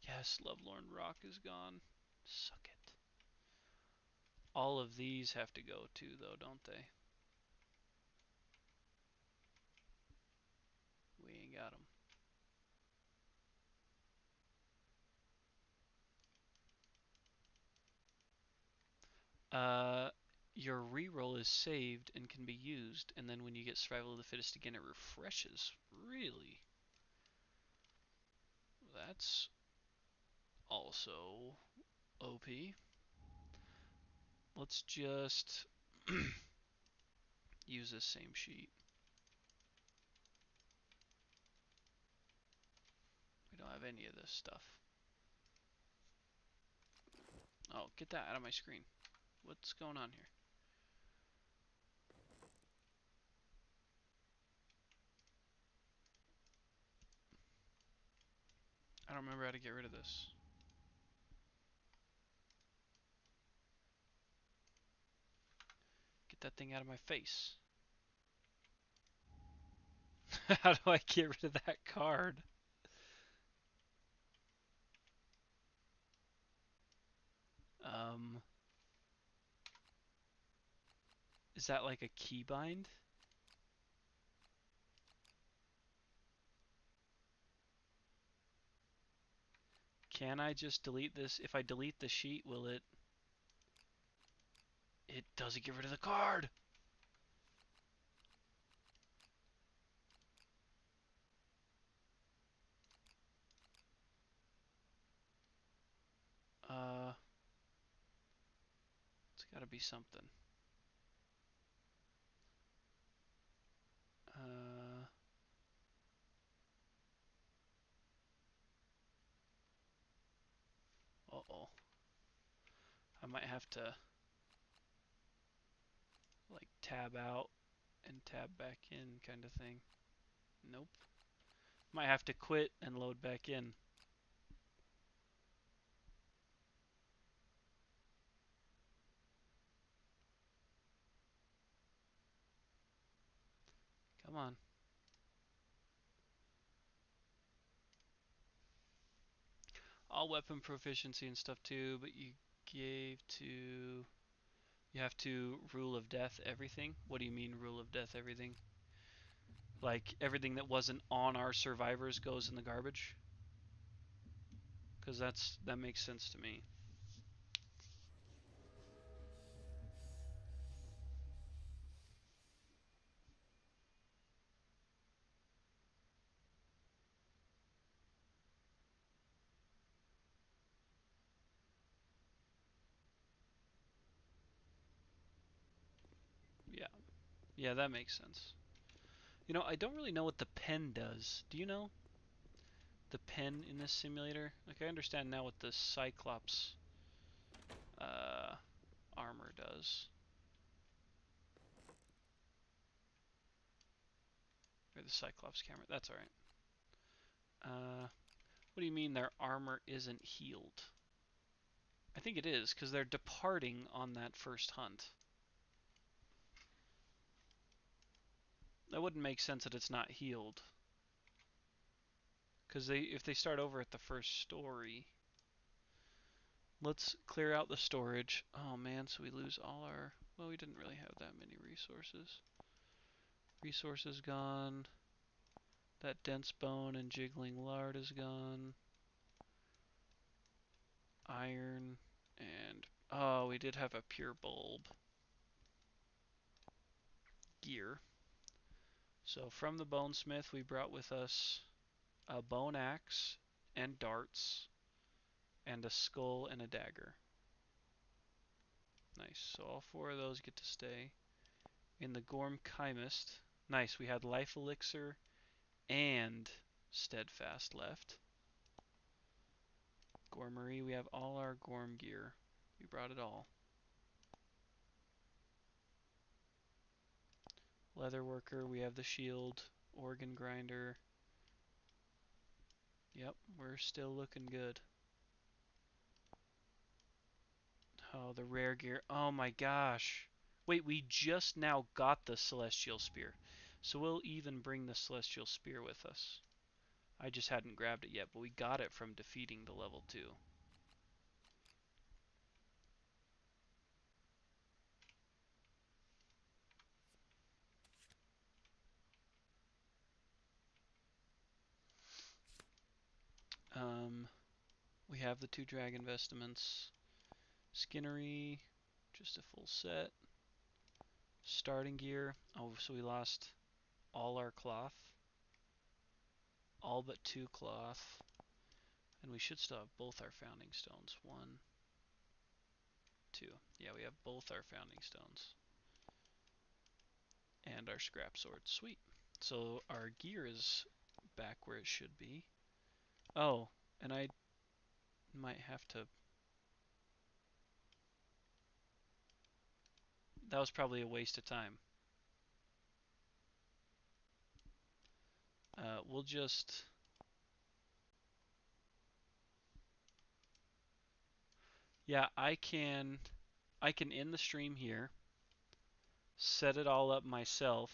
Yes, Lovelorn Rock is gone. Suck it. All of these have to go too, though, don't they? We ain't got them. Uh, your reroll is saved and can be used, and then when you get Survival of the Fittest again, it refreshes. Really? That's also OP. Let's just use this same sheet. We don't have any of this stuff. Oh, get that out of my screen. What's going on here? I don't remember how to get rid of this. Get that thing out of my face. How do I get rid of that card? Um, is that like a keybind? Can I just delete this? If I delete the sheet, will it... It doesn't get rid of the card! Uh, it's gotta be something. Uh, uh-oh. I might have to, like, tab out and tab back in kind of thing. Nope. Might have to quit and load back in. Come on. All weapon proficiency and stuff too, but you gave to... You have to rule of death everything? What do you mean rule of death everything? Like everything that wasn't on our survivors goes in the garbage? Because that makes sense to me. Yeah. Yeah, that makes sense. You know, I don't really know what the pen does. Do you know? The pen in this simulator? Like, I understand now what the Cyclops uh, armor does. Or the Cyclops camera. That's alright. What do you mean their armor isn't healed? I think it is, because they're departing on that first hunt. That wouldn't make sense that it's not healed. Because if they start over at the first story... Let's clear out the storage. Oh man, so we lose all our... Well, we didn't really have that many resources. Resources gone. That dense bone and jiggling lard is gone. Iron and oh, we did have a pure bulb gear. So from the bonesmith, we brought with us a bone axe and darts and a skull and a dagger. Nice. So all four of those get to stay. In the Gorm Chymist, nice. We had life elixir and steadfast left. Gormery, we have all our Gorm gear. We brought it all. Leatherworker, we have the shield, organ grinder. Yep, we're still looking good. Oh, the rare gear. Oh my gosh. Wait, we just now got the Celestial Spear. So we'll even bring the Celestial Spear with us. I just hadn't grabbed it yet, but we got it from defeating the level 2. Um, we have the 2 dragon vestments. Skinnery, just a full set. Starting gear. Oh, so we lost all our cloth. All but 2 cloth. And we should still have both our founding stones. 1, 2. Yeah, we have both our founding stones. And our scrap sword. Sweet. So our gear is back where it should be. Oh, and I might have to... That was probably a waste of time. We'll just... Yeah, I can end the stream here, set it all up myself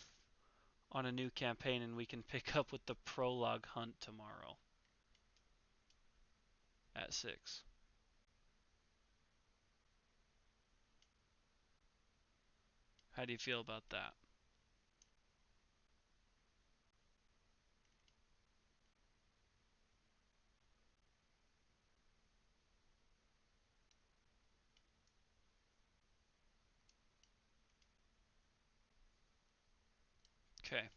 on a new campaign, and we can pick up with the prologue hunt tomorrow at 6. How do you feel about that? Okay.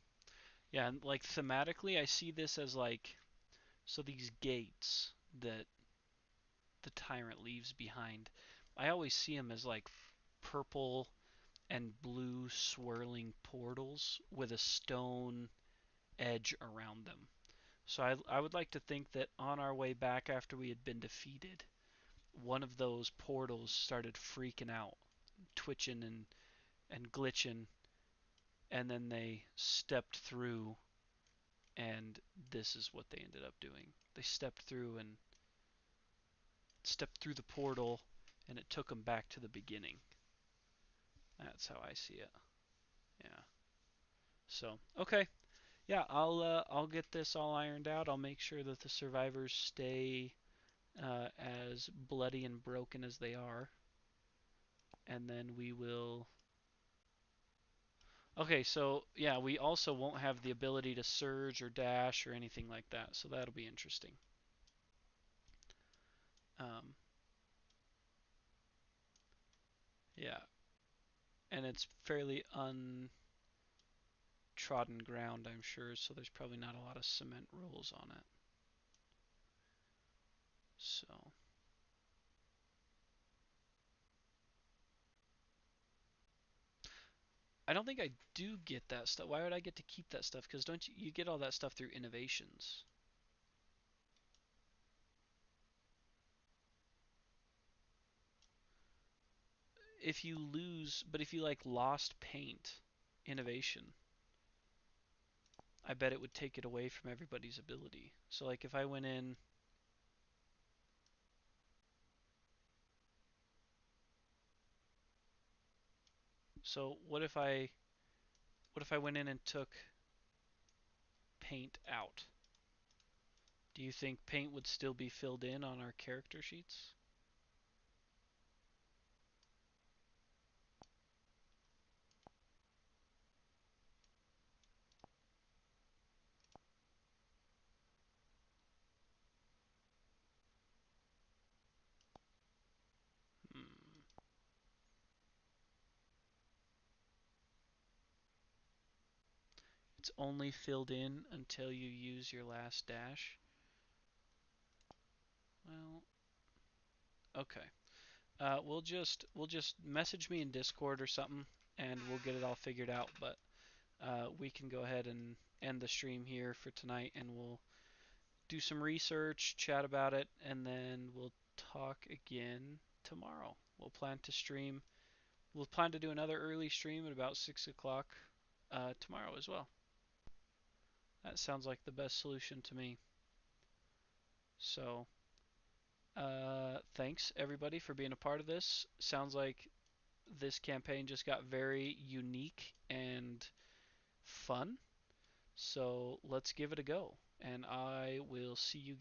Yeah, and like thematically, I see this as like, so these gates that the Tyrant leaves behind, I always see them as like purple and blue swirling portals with a stone edge around them. So I would like to think that on our way back after we had been defeated, one of those portals started freaking out, twitching and glitching, and then they stepped through, and this is what they ended up doing. They stepped through the portal, and it took them back to the beginning. That's how I see it. Yeah. So, okay. Yeah, I'll get this all ironed out. I'll make sure that the survivors stay as bloody and broken as they are, and then we will. Okay, so yeah, we also won't have the ability to surge or dash or anything like that, so that'll be interesting. Um, yeah, and it's fairly untrodden ground, I'm sure, so there's probably not a lot of cement rules on it. So. I don't think I do get that stuff. Why would I get to keep that stuff? Because don't you get all that stuff through innovations? If you lose, but if you like lost paint innovation, I bet it would take it away from everybody's ability. So like if I went in, so what if I went in and took paint out? Do you think paint would still be filled in on our character sheets? it's only filled in until you use your last dash. Well, okay. We'll just message me in Discord or something, and we'll get it all figured out. But we can go ahead and end the stream here for tonight, and we'll do some research, chat about it, and then we'll talk again tomorrow. We'll plan to do another early stream at about 6 o'clock tomorrow as well. That sounds like the best solution to me. So, thanks everybody for being a part of this. Sounds like this campaign just got very unique and fun. So let's give it a go. And I will see you